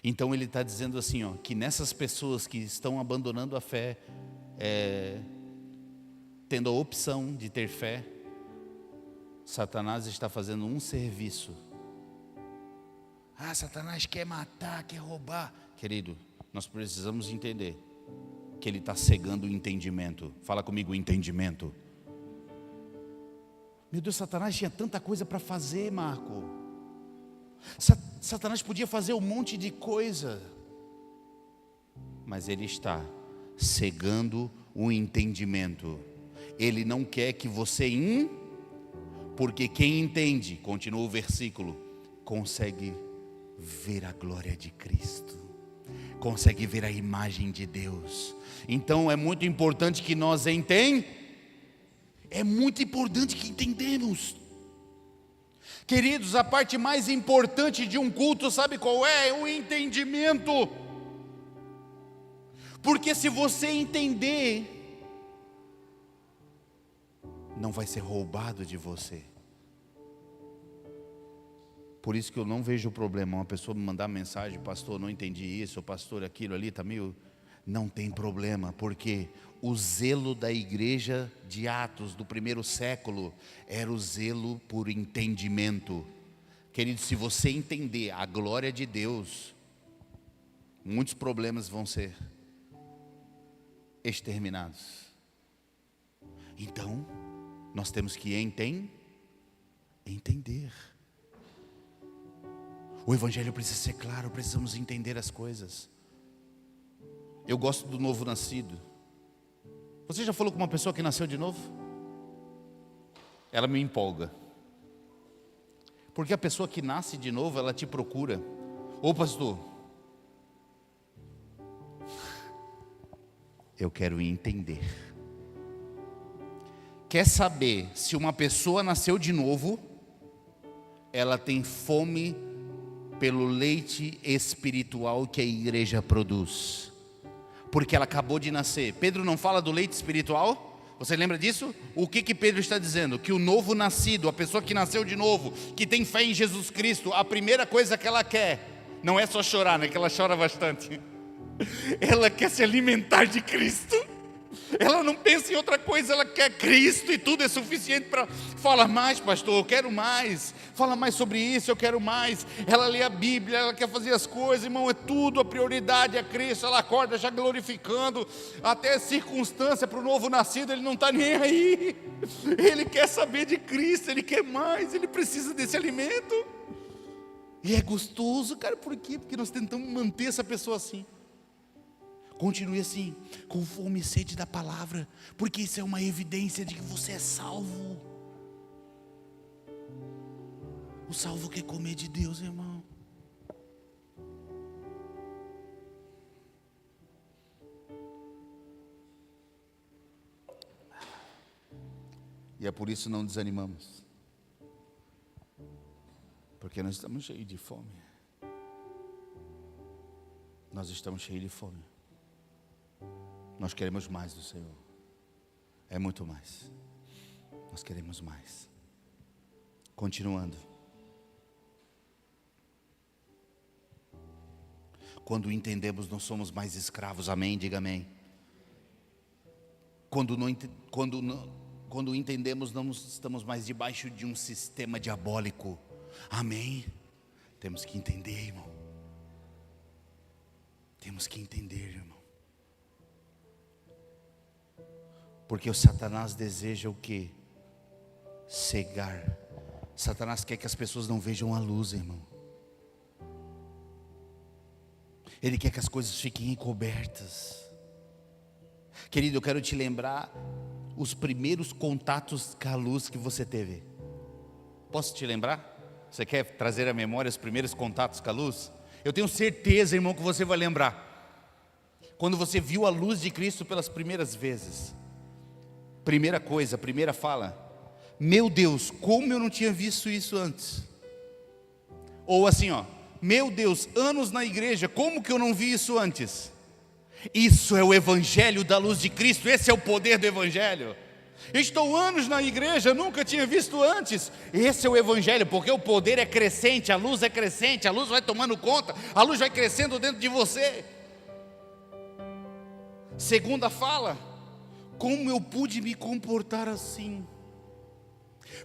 Então ele está dizendo assim, ó, que nessas pessoas que estão abandonando a fé, tendo a opção de ter fé, Satanás está fazendo um serviço. Satanás quer matar, quer roubar. Querido, nós precisamos entender que ele está cegando o entendimento. Fala comigo, entendimento. Meu Deus, Satanás tinha tanta coisa para fazer, Marco. Satanás podia fazer um monte de coisa, mas ele está cegando o entendimento. Ele não quer que você porque quem entende, continua o versículo, consegue ver a glória de Cristo, consegue ver a imagem de Deus. Então é muito importante que nós entendemos. Queridos, a parte mais importante de um culto, sabe qual é? O entendimento. Porque se você entender, não vai ser roubado de você. Por isso que eu não vejo problema uma pessoa me mandar mensagem, pastor, não entendi isso, pastor, aquilo ali está meio... Não tem problema, porque o zelo da igreja de Atos do primeiro século era o zelo por entendimento. Querido, se você entender a glória de Deus, muitos problemas vão ser exterminados. Então, nós temos que entender. O evangelho precisa ser claro, precisamos entender as coisas. Eu gosto do novo nascido. Você já falou com uma pessoa que nasceu de novo? Ela me empolga. Porque a pessoa que nasce de novo, ela te procura. Ô pastor, Eu quero entender. Quer saber se uma pessoa nasceu de novo? Ela tem fome pelo leite espiritual que a igreja produz, porque ela acabou de nascer. Pedro não fala do leite espiritual? Você lembra disso? O que Pedro está dizendo? Que o novo nascido, a pessoa que nasceu de novo, que tem fé em Jesus Cristo, a primeira coisa que ela quer, não é só chorar, né? Que ela chora bastante. Ela quer se alimentar de Cristo. Ela não pensa em outra coisa, ela quer Cristo e tudo é suficiente para... Fala mais, pastor, eu quero mais. Fala mais sobre isso, eu quero mais. Ela lê a Bíblia, ela quer fazer as coisas, irmão, é tudo, a prioridade é Cristo. Ela acorda já glorificando, até circunstância para o novo nascido, ele não está nem aí. Ele quer saber de Cristo, ele quer mais, ele precisa desse alimento. E é gostoso, cara, por quê? Porque nós tentamos manter essa pessoa assim. Continue assim, com fome e sede da palavra, porque isso é uma evidência de que você é salvo. O salvo quer comer de Deus, irmão. E é por isso não desanimamos, porque nós estamos cheios de fome. Nós estamos cheios de fome. Nós queremos mais do Senhor. É muito mais. Nós queremos mais. Continuando. Quando entendemos, não somos mais escravos. Amém? Diga amém. Quando entendemos, não estamos mais debaixo de um sistema diabólico. Amém? Temos que entender, irmão. Temos que entender, irmão. Porque o Satanás deseja o quê? Cegar. Satanás quer que as pessoas não vejam a luz, irmão. Ele quer que as coisas fiquem encobertas. Querido, eu quero te lembrar os primeiros contatos com a luz que você teve. Posso te lembrar? Você quer trazer à memória os primeiros contatos com a luz? Eu tenho certeza, irmão, que você vai lembrar. Quando você viu a luz de Cristo pelas primeiras vezes. Primeira coisa, primeira fala: meu Deus, como eu não tinha visto isso antes. Ou assim, ó: meu Deus, anos na igreja, como que eu não vi isso antes? Isso é o evangelho da luz de Cristo. Esse é o poder do evangelho. Estou anos na igreja, nunca tinha visto antes. Esse é o evangelho, porque o poder é crescente, a luz é crescente, a luz vai tomando conta, a luz vai crescendo dentro de você. Segunda fala: como eu pude me comportar assim?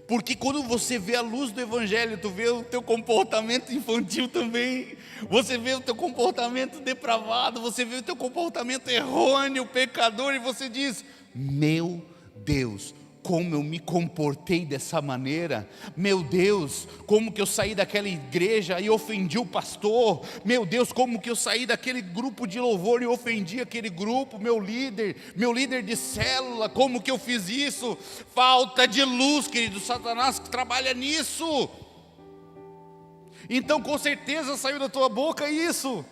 Porque quando você vê a luz do evangelho, tu vê o teu comportamento infantil também. Você vê o teu comportamento depravado, você vê o teu comportamento errôneo, pecador, e você diz: meu Deus, como eu me comportei dessa maneira. Meu Deus, como que eu saí daquela igreja e ofendi o pastor. Meu Deus, como que eu saí daquele grupo de louvor e ofendi aquele grupo, meu líder de célula. Como que eu fiz isso? Falta de luz, querido. Satanás trabalha nisso. Então com certeza saiu da tua boca isso.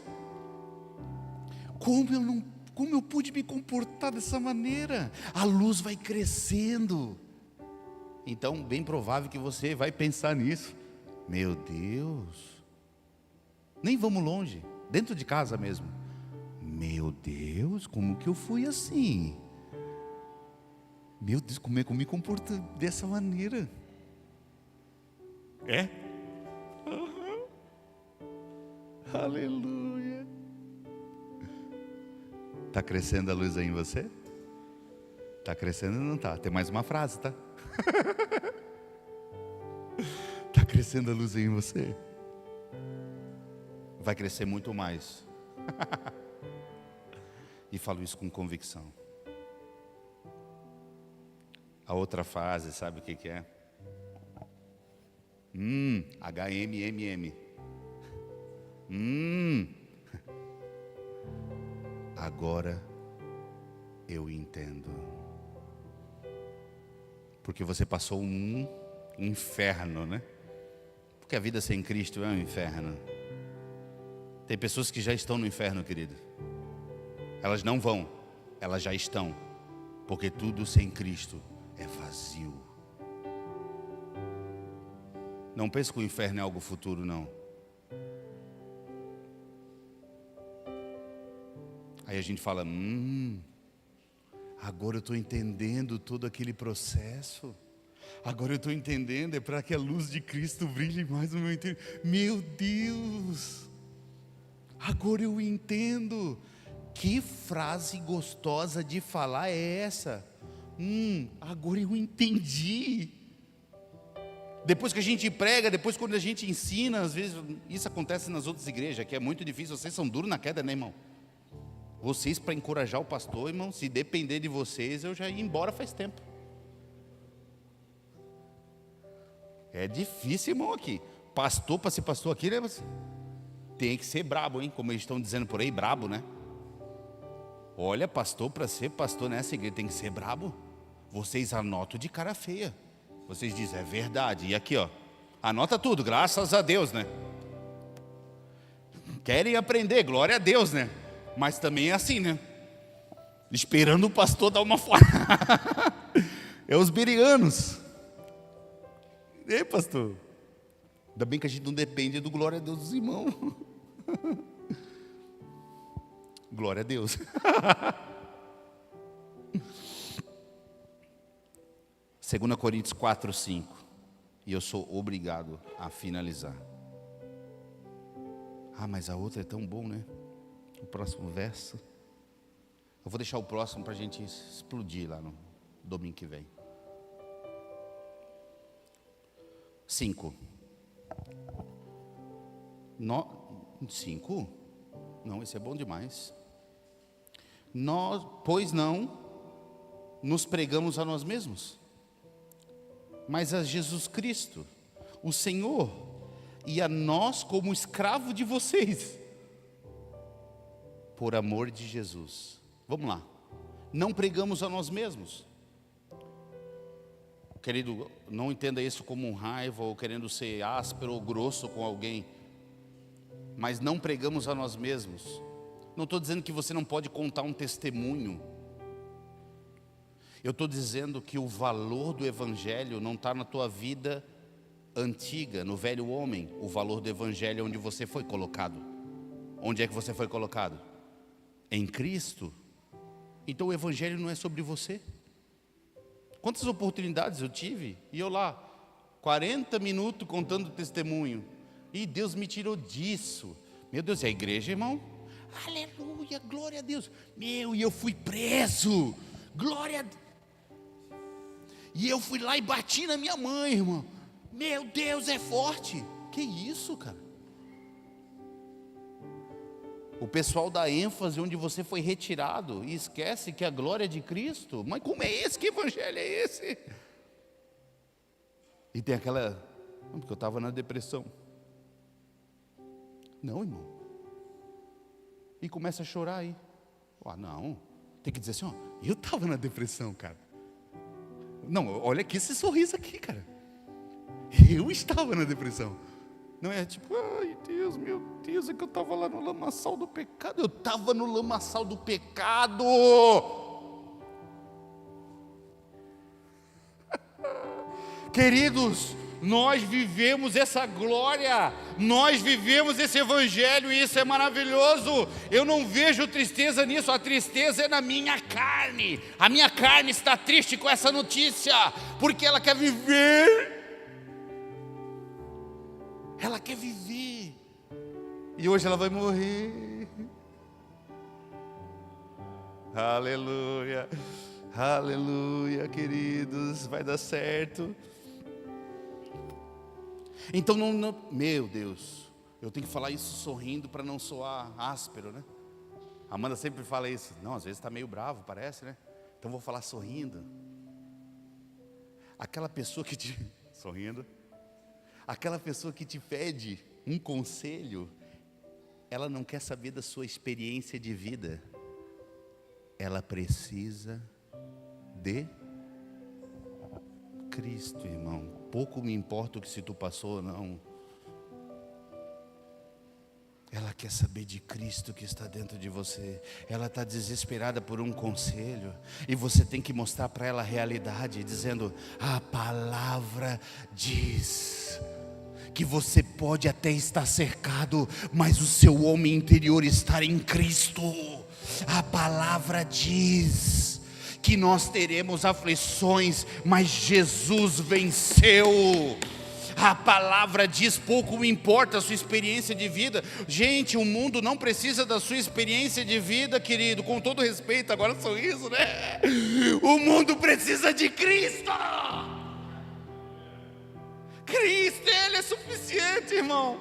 Como eu pude me comportar dessa maneira? A luz vai crescendo. Então, bem provável que você vai pensar nisso. Meu Deus. Nem vamos longe, dentro de casa mesmo. Meu Deus, como que eu fui assim? Meu Deus, como é que eu me comporto dessa maneira? É? Uhum. Aleluia. Está crescendo a luz aí em você? Está crescendo ou não está? Tem mais uma frase, tá? Está crescendo a luz aí em você? Vai crescer muito mais. E falo isso com convicção. A outra fase, sabe o que é? HMMM. Agora eu entendo. Porque você passou um inferno, né? Porque a vida sem Cristo é um inferno. Tem pessoas que já estão no inferno, querido. Elas não vão, elas já estão, porque tudo sem Cristo é vazio. Não pense que o inferno é algo futuro, não. Aí a gente fala, agora eu estou entendendo todo aquele processo. Agora eu estou entendendo, é para que a luz de Cristo brilhe mais no meu interior. Meu Deus! Agora eu entendo. Que frase gostosa de falar é essa? Agora eu entendi. Depois que a gente prega, depois quando a gente ensina, às vezes isso acontece nas outras igrejas, que é muito difícil. Vocês são duros na queda, né, irmão? Vocês, para encorajar o pastor, irmão, se depender de vocês, eu já ia embora faz tempo. É difícil, irmão, aqui. Pastor, para ser pastor aqui, né? Tem que ser brabo, hein? Como eles estão dizendo por aí, brabo, né? Olha, pastor, para ser pastor nessa igreja tem que ser brabo. Vocês anotam de cara feia. Vocês dizem, é verdade. E aqui, ó, anota tudo, graças a Deus, né? Querem aprender, glória a Deus, né? Mas também é assim, né? Esperando o pastor dar uma forma. É os berianos. Ei, pastor. Ainda bem que a gente não depende do glória a Deus dos irmãos. Glória a Deus. 2 Coríntios 4:5. E eu sou obrigado a finalizar. Mas a outra é tão bom, né? O próximo verso. Eu vou deixar o próximo para a gente explodir lá no domingo que vem. 5. 5? Não, esse é bom demais. Pois não nos pregamos a nós mesmos, mas a Jesus Cristo, o Senhor, e a nós como escravo de vocês, por amor de Jesus. Vamos lá. Não pregamos a nós mesmos. Querido, não entenda isso como um raiva ou querendo ser áspero ou grosso com alguém. Mas não pregamos a nós mesmos. Não estou dizendo que você não pode contar um testemunho. Eu estou dizendo que o valor do Evangelho não está na tua vida antiga, no velho homem. O valor do Evangelho é onde você foi colocado. Onde é que você foi colocado? Em Cristo. Então o Evangelho não é sobre você. Quantas oportunidades eu tive? E eu lá, 40 minutos contando testemunho. E Deus me tirou disso. Meu Deus, é a igreja, irmão? Aleluia, glória a Deus. E eu fui preso. Glória a Deus. E eu fui lá e bati na minha mãe, irmão. Meu Deus, é forte. Que isso, cara? O pessoal dá ênfase onde você foi retirado e esquece que a glória é de Cristo. Mas como é esse? Que evangelho é esse? E tem aquela... Porque eu estava na depressão. Não, irmão. E começa a chorar aí. Não. Tem que dizer assim, eu estava na depressão, cara. Não, olha aqui esse sorriso aqui, cara. Eu estava na depressão. Não é tipo, ai Deus, meu Deus, é que eu estava lá no lamaçal do pecado. Eu estava no lamaçal do pecado. Queridos, nós vivemos essa glória, nós vivemos esse evangelho e isso é maravilhoso. Eu não vejo tristeza nisso, a tristeza é na minha carne. A minha carne está triste com essa notícia, porque ela quer viver. Ela quer viver. E hoje ela vai morrer. Aleluia. Aleluia, queridos. Vai dar certo. Então, meu Deus, eu tenho que falar isso sorrindo para não soar áspero, né? A Amanda sempre fala isso. Não, às vezes está meio bravo, parece, né? Então vou falar sorrindo. Aquela pessoa que te... Sorrindo. Aquela pessoa que te pede um conselho, ela não quer saber da sua experiência de vida. Ela precisa de Cristo, irmão. Pouco me importa o que se tu passou ou não. Ela quer saber de Cristo que está dentro de você. Ela está desesperada por um conselho. E você tem que mostrar para ela a realidade, dizendo: a palavra diz que você pode até estar cercado, mas o seu homem interior está em Cristo. A palavra diz que nós teremos aflições, mas Jesus venceu. A palavra diz, pouco importa a sua experiência de vida. Gente, o mundo não precisa da sua experiência de vida, querido. Com todo respeito, agora sorriso, né? O mundo precisa de Cristo. Cristo, Ele é suficiente, irmão.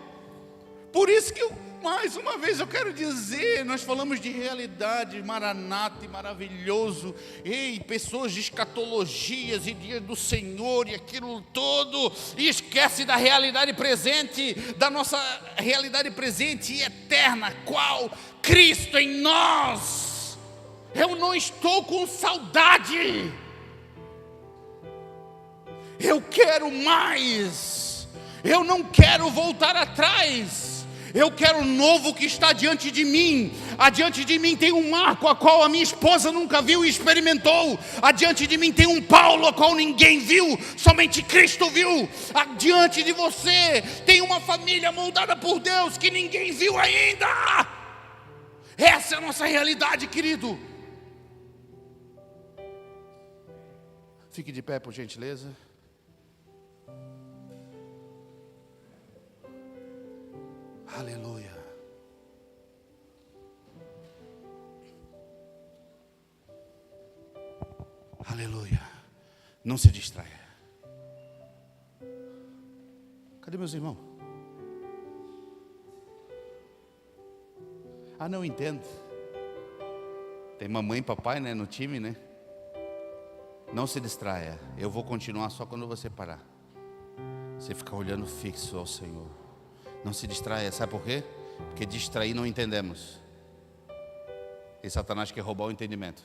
Por isso que mais uma vez eu quero dizer, nós falamos de realidade, maranata e maravilhoso. Ei, pessoas de escatologias e dia do Senhor e aquilo todo, e esquece da realidade presente, da nossa realidade presente e eterna. Qual? Cristo em nós. Eu não estou com saudade. Eu quero mais. Eu não quero voltar atrás. Eu quero o novo que está diante de mim. Adiante de mim tem um Marco, a qual a minha esposa nunca viu e experimentou. Adiante de mim tem um Paulo, a qual ninguém viu, somente Cristo viu. Adiante de você tem uma família moldada por Deus que ninguém viu ainda. Essa é a nossa realidade, querido. Fique de pé, por gentileza. Aleluia. Aleluia. Não se distraia. Cadê meus irmãos? Ah, não entendo. Tem mamãe e papai, né, no time, né? Não se distraia. Eu vou continuar só quando você parar. Você ficar olhando fixo ao Senhor. Não se distraia, sabe por quê? Porque distrair não entendemos. E Satanás quer roubar o entendimento.